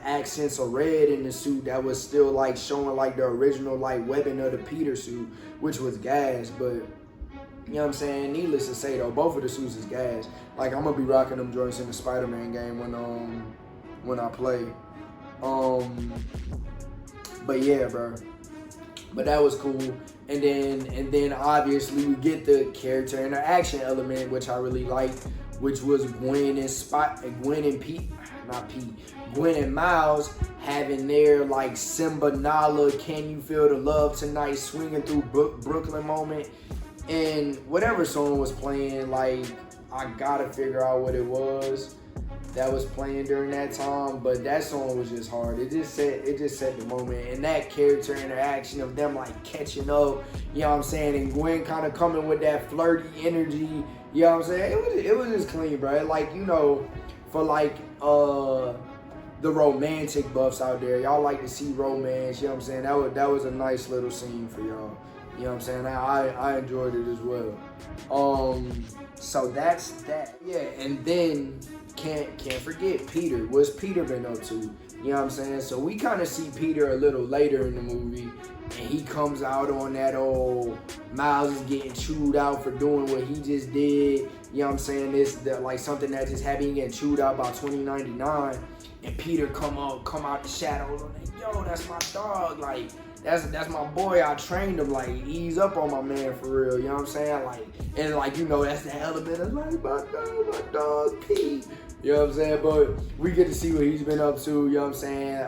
accents of red in the suit that was still like showing like the original like webbing of the Peter suit, which was gas. But you know what I'm saying, needless to say though, both of the suits is gas. Like I'm gonna be rocking them joints in the Spider-Man game when I play. But yeah, bro, but that was cool. And then obviously we get the character interaction element, which I really liked, which was Gwen and Miles having their like Simba Nala, Can You Feel the Love Tonight swinging through Brooklyn moment. And whatever song was playing, like I gotta figure out what it was that was playing during that time, but that song was just hard. It just set the moment, and that character interaction of them like catching up, you know what I'm saying, and Gwen kind of coming with that flirty energy, you know what I'm saying. It was just clean, bro. Like, you know, for like the romantic buffs out there, y'all like to see romance, you know what I'm saying. That was a nice little scene for y'all, you know what I'm saying. I enjoyed it as well. So that's that. Yeah, and then can't forget Peter. What's Peter been up to? You know what I'm saying? So we kind of see Peter a little later in the movie, and he comes out on that old Miles is getting chewed out for doing what he just did. You know what I'm saying? Like something that just happened, he getting chewed out by 2099, and Peter come out the shadows and like, yo, that's my dog. Like that's my boy. I trained him. Like ease up on my man for real. You know what I'm saying? Like, and like, you know, that's the element of like my dog Pete. You know what I'm saying? But we get to see what he's been up to, you know what I'm saying?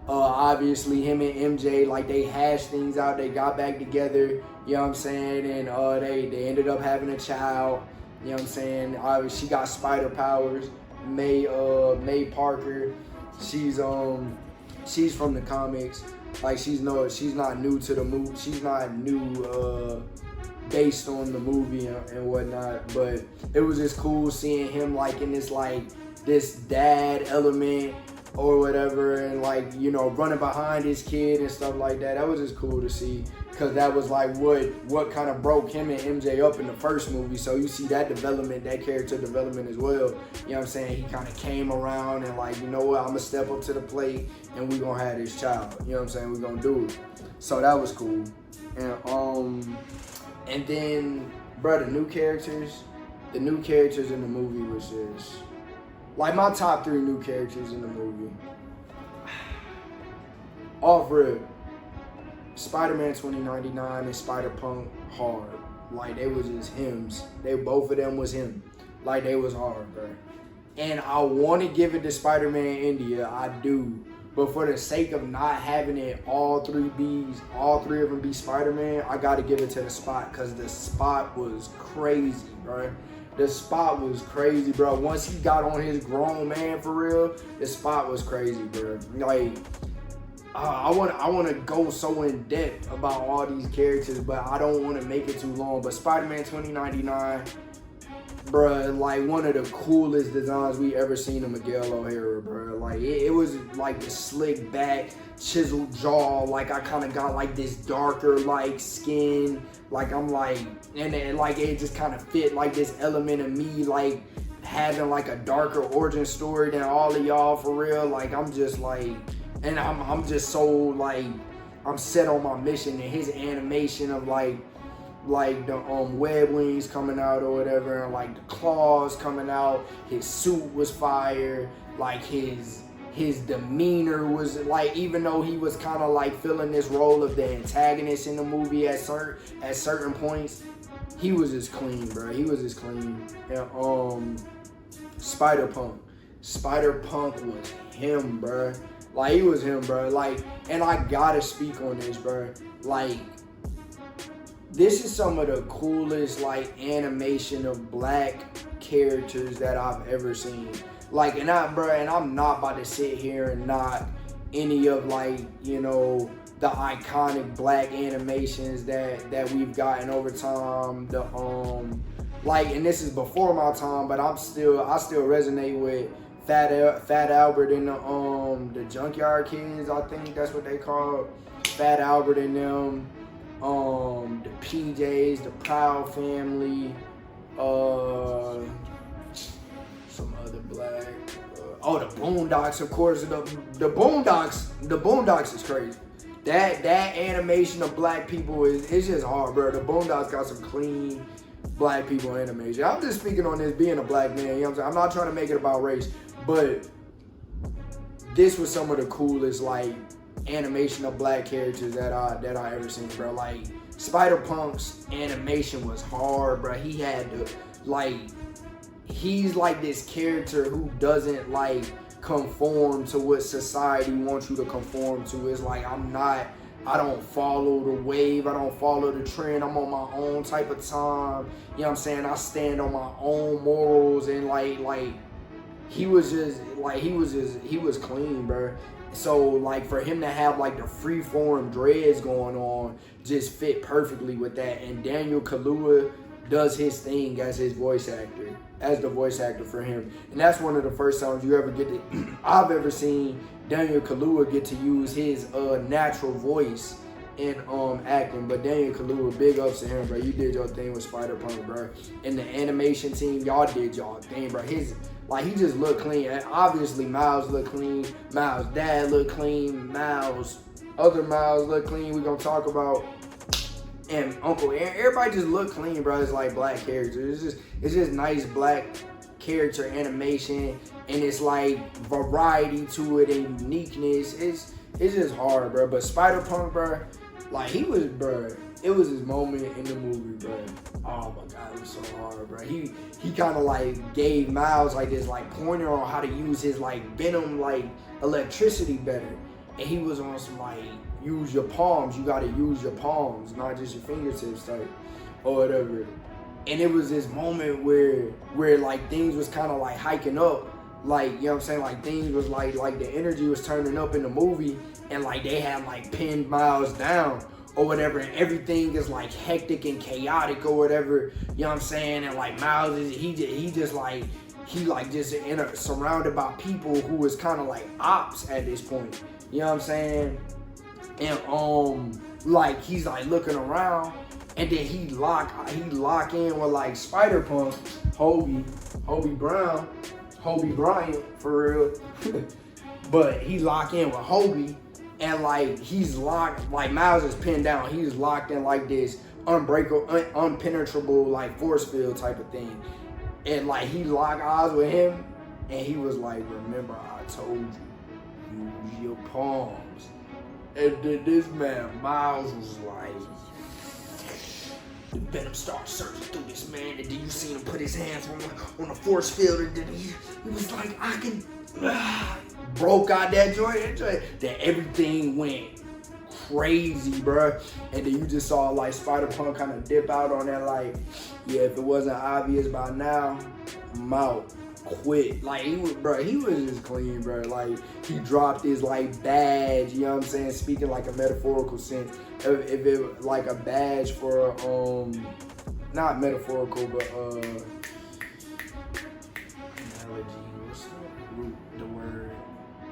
Obviously, him and MJ, like, they hashed things out. They got back together, you know what I'm saying? And they ended up having a child, you know what I'm saying? Obviously, she got spider powers. May Parker, she's from the comics. Like, she's not new to the movie. She's not new, based on the movie and whatnot, but it was just cool seeing him like in this dad element or whatever, and like, you know, running behind his kid and stuff like that. That was just cool to see, because that was like what kind of broke him and MJ up in the first movie. So you see that development, that character development as well. You know what I'm saying? He kind of came around and like, you know what, I'm gonna step up to the plate and we gonna have this child. You know what I'm saying? We're gonna do it. So that was cool. And then, bro, the new characters in the movie was just like my top 3 new characters in the movie. Off rip, Spider-Man 2099 and Spider-Punk hard. Like, they was just hymns. Both of them was him. Like, they was hard, bro. And I want to give it to Spider-Man India, I do. But for the sake of not having it all three of them be Spider-Man, I gotta give it to the Spot, because the Spot was crazy, bro. the spot was crazy, bro. Once he got on his grown man for real, the spot was crazy, bro. Like, I want to go so in depth about all these characters, but I don't want to make it too long. But Spider-Man 2099, bruh, like one of the coolest designs we ever seen of Miguel O'Hara, bruh. Like it was like the slick back, chiseled jaw. Like I kind of got like this darker like skin. Like I'm like, and then like it just kind of fit like this element of me, like having like a darker origin story than all of y'all for real. Like I'm just like, and I'm just so like, I'm set on my mission, and his animation of like the web wings coming out or whatever, and like the claws coming out, his suit was fire, like his demeanor was like, even though he was kind of like filling this role of the antagonist in the movie at certain points, he was just clean, bro. He was just clean. And Spider-Punk was him, bro. Like he was him, bro. Like, and I gotta speak on this, bro. Like, this is some of the coolest like animation of black characters that I've ever seen. Like, and I'm not about to sit here and knock any of like, you know, the iconic black animations that we've gotten over time. The like, and this is before my time, but I still resonate with Fat Albert and the Junkyard Kids. I think that's what they call Fat Albert and them. The PJs, the Proud Family, some other black, the Boondocks, of course. The Boondocks is crazy. That animation of black people it's just hard, bro. The Boondocks got some clean black people animation. I'm just speaking on this being a black man, you know what I'm saying? I'm not trying to make it about race, but this was some of the coolest like animation of black characters that I ever seen, bro. Like Spider-Punk's animation was hard, bro. He had to like, he's like this character who doesn't like conform to what society wants you to conform to. It's like I don't follow the wave, I don't follow the trend, I'm on my own type of time. You know what I'm saying? I stand on my own morals, and like he was clean, bro. So like for him to have like the freeform dreads going on just fit perfectly with that. And Daniel Kaluuya does his thing as the voice actor for him. And that's one of the first times I've ever seen Daniel Kaluuya get to use his natural voice in acting. But Daniel Kaluuya, big ups to him, bro. You did your thing with Spider-Punk, bro. And the animation team, y'all did y'all thing, bro. He just looked clean. And obviously, Miles looked clean. Miles' dad looked clean. Other Miles looked clean. We're going to talk about. And Uncle Aaron. Everybody just looked clean, bro. It's like black characters. It's just nice black character animation. And it's like variety to it and uniqueness. It's just hard, bro. But Spider-Punk, bro, like it was his moment in the movie, bro. Oh my God, it was so hard, bro. He kind of like gave Miles like this like pointer on how to use his like venom like electricity better. And he was on some like, use your palms. You gotta use your palms, not just your fingertips type or whatever. And it was this moment where like things was kind of like hiking up. Like, you know what I'm saying? Like things was like the energy was turning up in the movie, and like they had like pinned Miles down or whatever, and everything is like hectic and chaotic or whatever, you know what I'm saying? And like Miles is surrounded by people who was kind of like ops at this point, you know what I'm saying? And like he's like looking around, and then he lock in with like Spider-Punk, Hobie Bryant for real. But he lock in with Hobie, and like he's locked, like Miles is pinned down, he's locked in like this unbreakable, unpenetrable like force field type of thing. And like he locked eyes with him, and he was like, remember I told you, use your palms. And then this man Miles was like, the Venom started searching through this man, and then you seen him put his hands on the force field, and then he was like, I can, broke out that joint, that everything went crazy, bruh. And then you just saw like Spider-Punk kind of dip out on that, like, yeah, if it wasn't obvious by now, I'm out. Quit. Like, he was just clean, bro. Like, he dropped his like badge, you know what I'm saying? Speaking like a metaphorical sense. If it like a badge for not metaphorical, but analogy. What's the root, the word?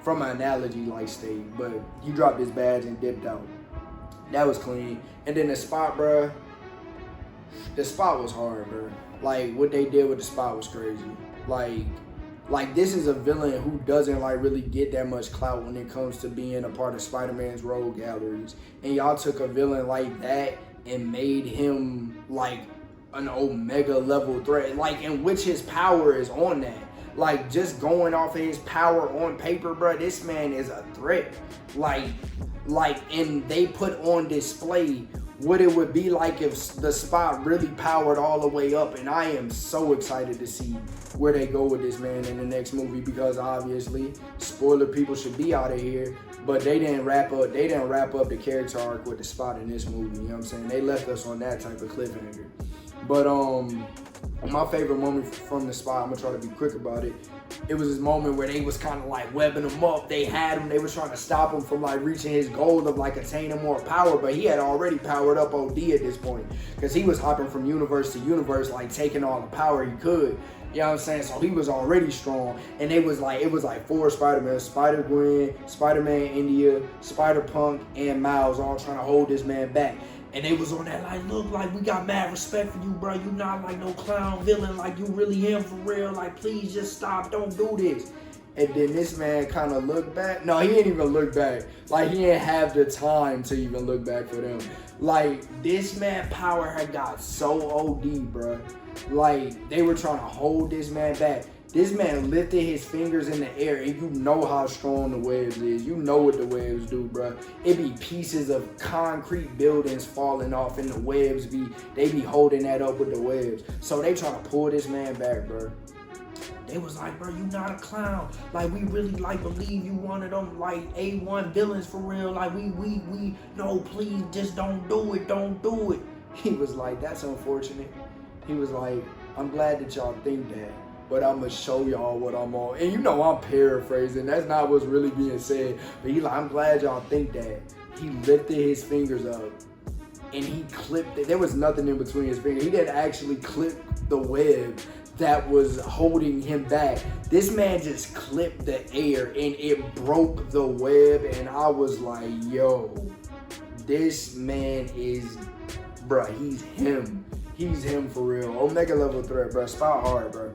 From an analogy like state, but he dropped his badge and dipped out. That was clean. And then the spot, bro. The spot was hard, bro. Like, what they did with the spot was crazy. Like this is a villain who doesn't like really get that much clout when it comes to being a part of Spider-Man's rogue galleries. And y'all took a villain like that and made him like an Omega level threat, like in which his power is on that. Like, just going off of his power on paper, bro, this man is a threat. Like, and they put on display what it would be like if the spot really powered all the way up. And I am so excited to see where they go with this man in the next movie, because obviously, spoiler people should be out of here, but they didn't wrap up the character arc with the spot in this movie, you know what I'm saying? They left us on that type of cliffhanger. But my favorite moment from the spot, I'm gonna try to be quick about it. It was this moment where they was kind of like webbing him up. They had him. They was trying to stop him from like reaching his goal of like attaining more power. But he had already powered up OD at this point, because he was hopping from universe to universe, like taking all the power he could. You know what I'm saying? So he was already strong. And it was like 4 Spider-Man: Spider-Gwen, Spider-Man India, Spider-Punk, and Miles, all trying to hold this man back. And they was on that like, look, like, we got mad respect for you, bro. You not like no clown villain, like you really him for real. Like, please just stop, don't do this. And then this man kind of looked back. No, he didn't even look back. Like, he didn't have the time to even look back for them. Like, this man power had got so OD, bro. Like, they were trying to hold this man back. This man lifted his fingers in the air, and you know how strong the webs is. You know what the webs do, bro. It be pieces of concrete buildings falling off, and the webs they be holding that up with the webs. So they trying to pull this man back, bro. They was like, bro, you not a clown. Like, we really like believe you one of them like A1 villains for real. Like, we no, please just don't do it. He was like, that's unfortunate. He was like, I'm glad that y'all think that, but I'm gonna show y'all what I'm on. And you know I'm paraphrasing. That's not what's really being said. But he like, I'm glad y'all think that. He lifted his fingers up and he clipped it. There was nothing in between his fingers. He didn't actually clip the web that was holding him back. This man just clipped the air and it broke the web. And I was like, yo, this man is, bruh, he's him. He's him for real. Omega level threat, bruh. Spot hard, bruh.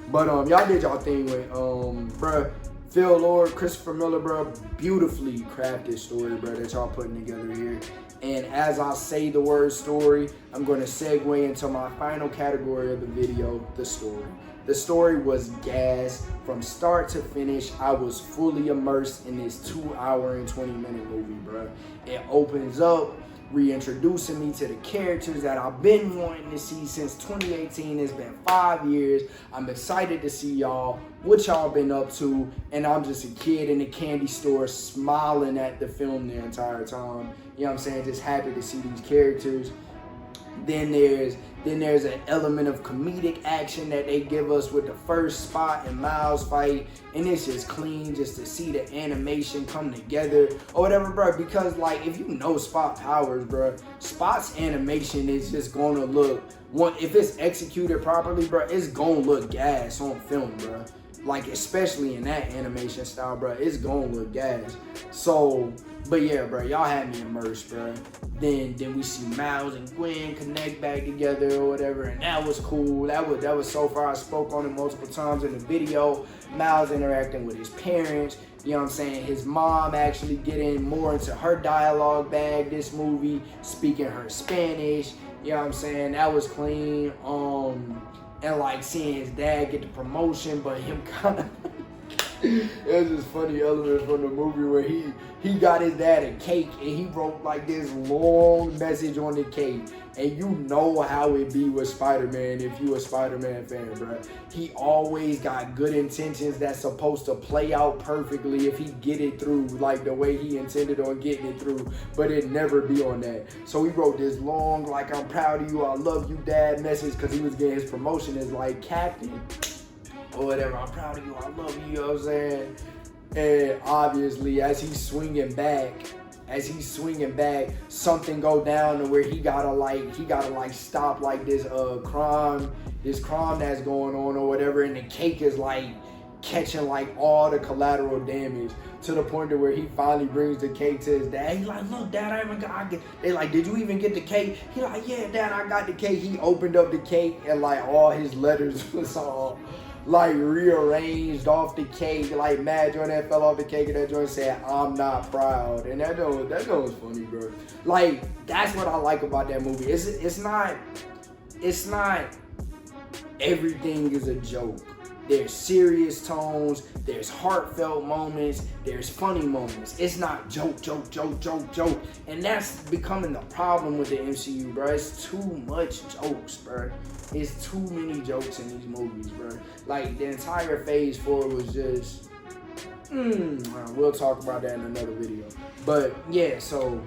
But y'all did y'all thing with bruh, Phil Lord, Christopher Miller, bruh, beautifully crafted story, bruh, that y'all putting together here. And as I say the word story, I'm gonna segue into my final category of the video, the story. The story was gas from start to finish. I was fully immersed in this 2-hour and 20-minute movie, bruh. It opens up reintroducing me to the characters that I've been wanting to see since 2018. It's been 5 years. I'm excited to see y'all, what y'all been up to, and I'm just a kid in the candy store smiling at the film the entire time. You know what I'm saying? Just happy to see these characters. Then there's an element of comedic action that they give us with the first Spot and Miles fight, and it's just clean just to see the animation come together or whatever, bro. Because like, if you know Spot powers, bro, Spot's animation is just gonna look, if it's executed properly, bro, it's gonna look gas on film, bro. Like, especially in that animation style, bro, it's gonna look gas. So, but yeah, bro, y'all had me immersed, bro. Then we see Miles and Gwen connect back together or whatever, and that was cool. That was so far. I spoke on it multiple times in the video. Miles interacting with his parents, you know what I'm saying? His mom actually getting more into her dialogue bag this movie, speaking her Spanish, you know what I'm saying? That was clean. And like seeing his dad get the promotion, but him kind of It was this funny element from the movie where he got his dad a cake and he wrote like this long message on the cake. And you know how it be with Spider-Man if you a Spider-Man fan, bro. He always got good intentions that's supposed to play out perfectly if he get it through like the way he intended on getting it through, but it never be on that. So he wrote this long, like, I'm proud of you, I love you, dad message, because he was getting his promotion as like captain or whatever. I'm proud of you, I love you, you know what I'm saying? And obviously as he's swinging back, something go down to where he gotta like stop like this crime that's going on or whatever, and the cake is like catching like all the collateral damage to the point to where he finally brings the cake to his dad. He's like, look, dad, I even got it. They like, did you even get the cake? He like, yeah, dad, I got the cake. He opened up the cake and like all his letters was all like rearranged off the cake, like mad joint that fell off the cake, and that joint said, I'm not proud. And that joint was funny, bro. Like, that's what I like about that movie. It's not everything is a joke. There's serious tones, there's heartfelt moments, there's funny moments. It's not joke. And that's becoming the problem with the MCU, bro. It's too much jokes, bro. It's too many jokes in these movies, bro. Like, the entire Phase 4 was just, we'll talk about that in another video. But yeah, so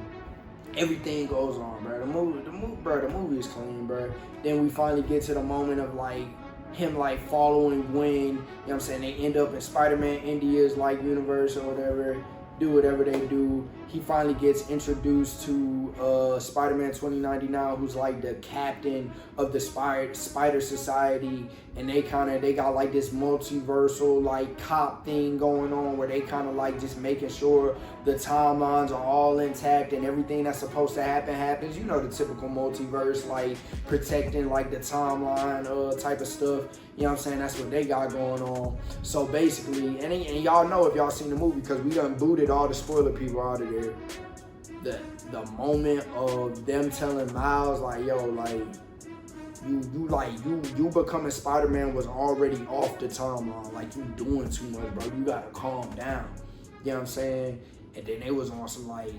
everything goes on, bro. The movie is clean, bro. Then we finally get to the moment of like him like following Gwen, you know what I'm saying? They end up in Spider-Man India's like universe or whatever, do whatever they do. He finally gets introduced to Spider-Man 2099, who's like the captain of the Spider Society, and they got like this multiversal like cop thing going on where they kind of like just making sure the timelines are all intact and everything that's supposed to happen happens. You know, the typical multiverse, like protecting like the timeline type of stuff. You know what I'm saying? That's what they got going on. So basically, and y'all know if y'all seen the movie, because we done booted all the spoiler people out of there. The moment of them telling Miles like, yo, like you becoming Spider-Man was already off the timeline. Like, you doing too much, bro. You gotta calm down. You know what I'm saying? And then they was on some like,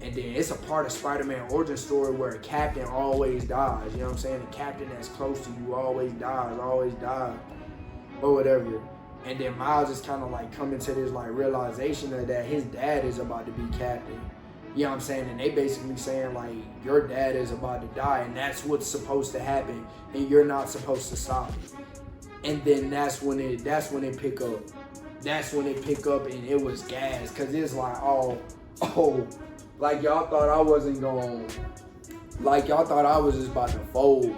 and then it's a part of Spider-Man origin story where a captain always dies. You know what I'm saying? The captain that's close to you always dies, or whatever. And then Miles is kind of like coming to this like realization of that his dad is about to be captain. You know what I'm saying? And they basically saying like, your dad is about to die and that's what's supposed to happen and you're not supposed to stop it. And then that's when it pick up. That's when it pick up and it was gas, cause it's like, oh, like y'all thought I wasn't going, like y'all thought I was just about to fold,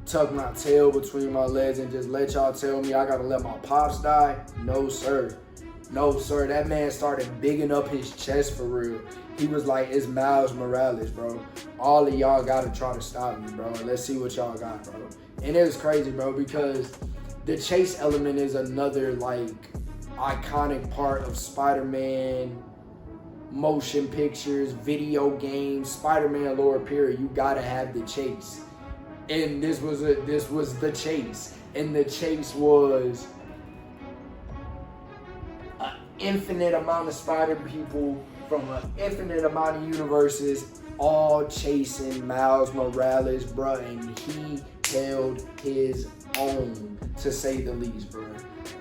tuck my tail between my legs and just let y'all tell me I gotta let my pops die? No, sir. No, sir. That man started bigging up his chest for real. He was like, it's Miles Morales, bro. All of y'all gotta try to stop me, bro. Let's see what y'all got, bro. And it was crazy, bro, because the chase element is another like iconic part of Spider-Man motion pictures, video games, Spider-Man lore period. You gotta have the chase. And this was the chase. And the chase was an infinite amount of spider people from an infinite amount of universes all chasing Miles Morales, bro, and he held his own, to say the least, bro.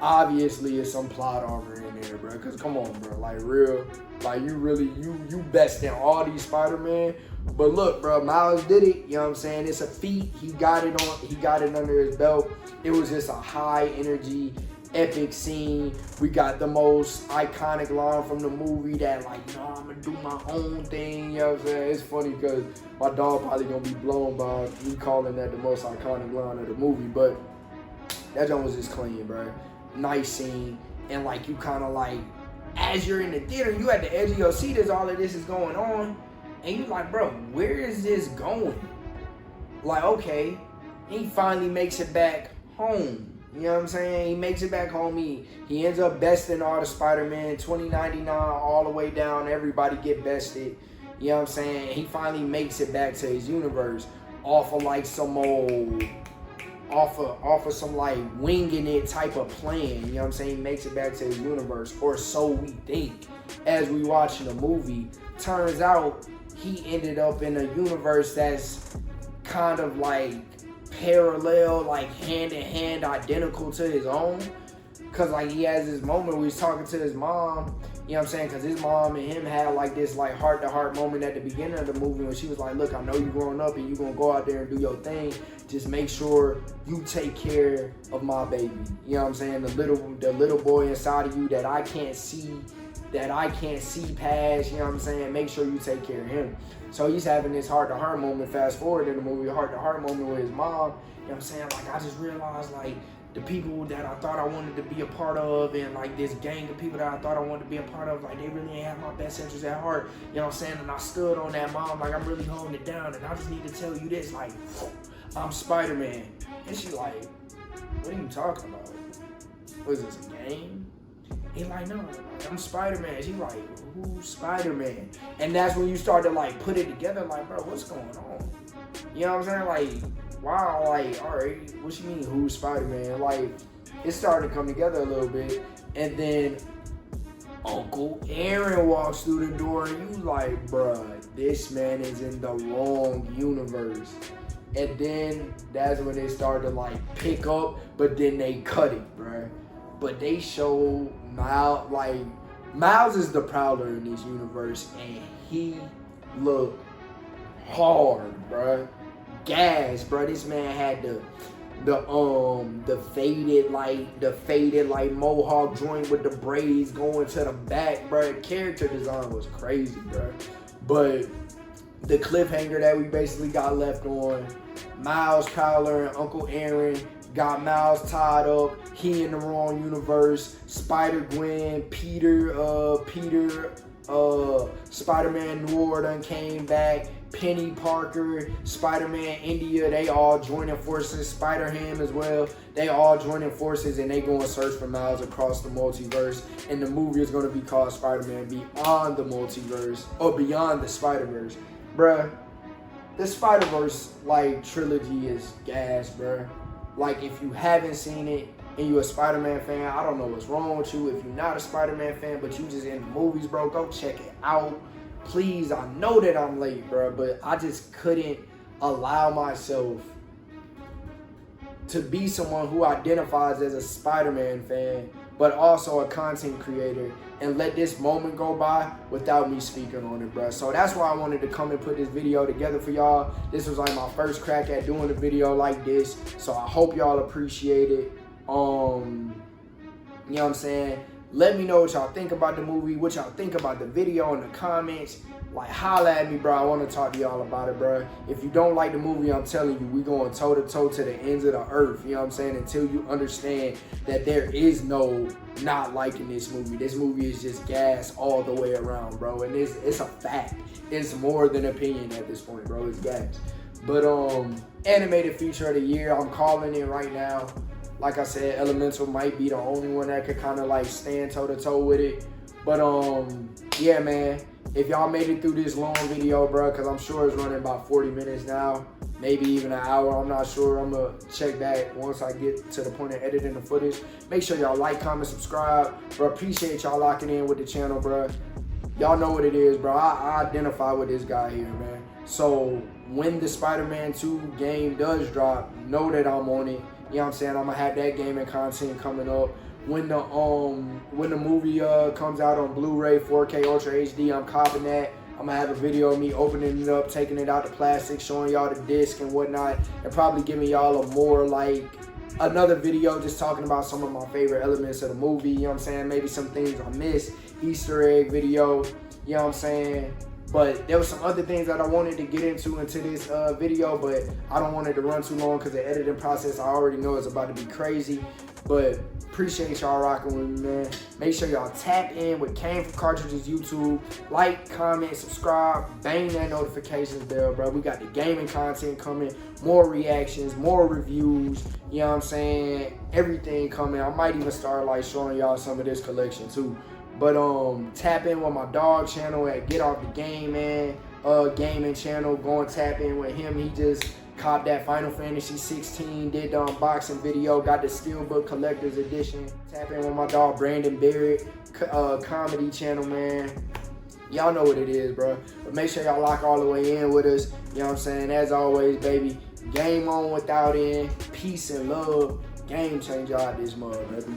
Obviously, there's some plot armor in there, bro, because come on, bro, like real, like you best in all these Spider-Man. But look, bro, Miles did it, you know what I'm saying? It's a feat. He got it under his belt. It was just a high energy, epic scene. We got the most iconic line from the movie that like, you know, I'm gonna do my own thing, you know what I'm saying? It's funny because my dog probably gonna be blown by me calling that the most iconic line of the movie, but that joint was just clean, bro. Nice scene. And like, you kind of like, as you're in the theater, you at the edge of your seat as all of this is going on, and you like, bro, where is this going? Like, okay, he finally makes it back home. You know what I'm saying? He makes it back home. He ends up besting all the Spider-Man, 2099 all the way down. Everybody get bested. You know what I'm saying? He finally makes it back to his universe off of like some old off of some like winging it type of plan, you know what I'm saying? He makes it back to his universe, or so we think as we watching the movie. Turns out he ended up in a universe that's kind of like parallel, like hand in hand, identical to his own. Cause like he has this moment where he's talking to his mom, you know what I'm saying? Cause his mom and him had like this like heart to heart moment at the beginning of the movie when she was like, look, I know you growing up and you gonna go out there and do your thing. Just make sure you take care of my baby. You know what I'm saying? The little boy inside of you that I can't see past, you know what I'm saying? Make sure you take care of him. So he's having this heart to heart moment, fast forward in the movie, heart to heart moment with his mom. You know what I'm saying? Like I just realized like the people that I thought I wanted to be a part of, and like this gang of people that I thought I wanted to be a part of, like they really ain't have my best interests at heart. You know what I'm saying? And I stood on that, mom, like I'm really holding it down, and I just need to tell you this, like, I'm Spider-Man. And she like, what are you talking about? Was this a game? He like, no, like, I'm Spider-Man. She like, who's Spider-Man? And that's when you start to like put it together, like, bro, what's going on? You know what I'm saying? Like, wow, like, all right, what you mean, who's Spider-Man? Like, it started to come together a little bit, and then Uncle Aaron walks through the door, and you like, bruh, this man is in the wrong universe. And then that's when they started to like pick up, but then they cut it, bruh. But they show Miles, like, Miles is the Prowler in this universe, and he looked hard, bruh. Gas, bro. This man had the faded like mohawk joint with the braids going to the back, bro. Character design was crazy, bro. But the cliffhanger that we basically got left on, Miles Prowler and Uncle Aaron got Miles tied up. He in the wrong universe. Spider-Gwen, Peter, Spider-Man Noir done came back. Penny Parker, Spider-Man India, they all joining forces. Spider-Ham as well. They all joining forces, and they go and search for Miles across the multiverse. And the movie is going to be called Spider-Man Beyond the Multiverse, or Beyond the Spider-Verse. Bruh, the Spider-Verse like trilogy is gas, bruh. Like, if you haven't seen it and you a Spider-Man fan, I don't know what's wrong with you. If you're not a Spider-Man fan, but you just in the movies, bro, go check it out. Please, I know that I'm late, bro, but I just couldn't allow myself to be someone who identifies as a Spider-Man fan, but also a content creator, and let this moment go by without me speaking on it, bro. So that's why I wanted to come and put this video together for y'all. This was like my first crack at doing a video like this, so I hope y'all appreciate it. You know what I'm saying? Let me know what y'all think about the movie, what y'all think about the video in the comments. Like, holla at me, bro. I want to talk to y'all about it, bro. If you don't like the movie, I'm telling you, we going toe-to-toe to the ends of the earth, you know what I'm saying? Until you understand that there is no not liking this movie. This movie is just gas all the way around, bro. And it's a fact. It's more than opinion at this point, bro. It's gas. But, animated feature of the year, I'm calling it right now. Like I said, Elemental might be the only one that could kind of like stand toe-to-toe with it. But yeah, man, if y'all made it through this long video, bro, because I'm sure it's running about 40 minutes now, maybe even an hour, I'm not sure. I'm going to check back once I get to the point of editing the footage. Make sure y'all like, comment, subscribe. Bro, appreciate y'all locking in with the channel, bro. Y'all know what it is, bro. I identify with this guy here, man. So when the Spider-Man 2 game does drop, know that I'm on it. You know what I'm saying? I'm gonna have that gaming content coming up. When the movie comes out on Blu-ray, 4K Ultra HD, I'm copping that. I'm gonna have a video of me opening it up, taking it out the plastic, showing y'all the disc and whatnot, and probably giving y'all a more like another video just talking about some of my favorite elements of the movie. You know what I'm saying? Maybe some things I missed. Easter egg video. You know what I'm saying? But there were some other things that I wanted to get into this video, but I don't want it to run too long because the editing process I already know is about to be crazy. But appreciate y'all rocking with me, man. Make sure y'all tap in with Came From Cartridges YouTube. Like, comment, subscribe, bang that notifications bell, bro. We got the gaming content coming, more reactions, more reviews. You know what I'm saying? Everything coming. I might even start like showing y'all some of this collection too. But tap in with my dog channel at Get Off the Game, man. Gaming channel. Go and tap in with him. He just Cop that Final Fantasy 16, did the unboxing video, got the Steelbook Collector's Edition. Tap in with my dog Brandon Barrett, comedy channel, man. Y'all know what it is, bro. But make sure y'all lock all the way in with us. You know what I'm saying? As always, baby, game on without end. Peace and love. Game changer out this mother, baby.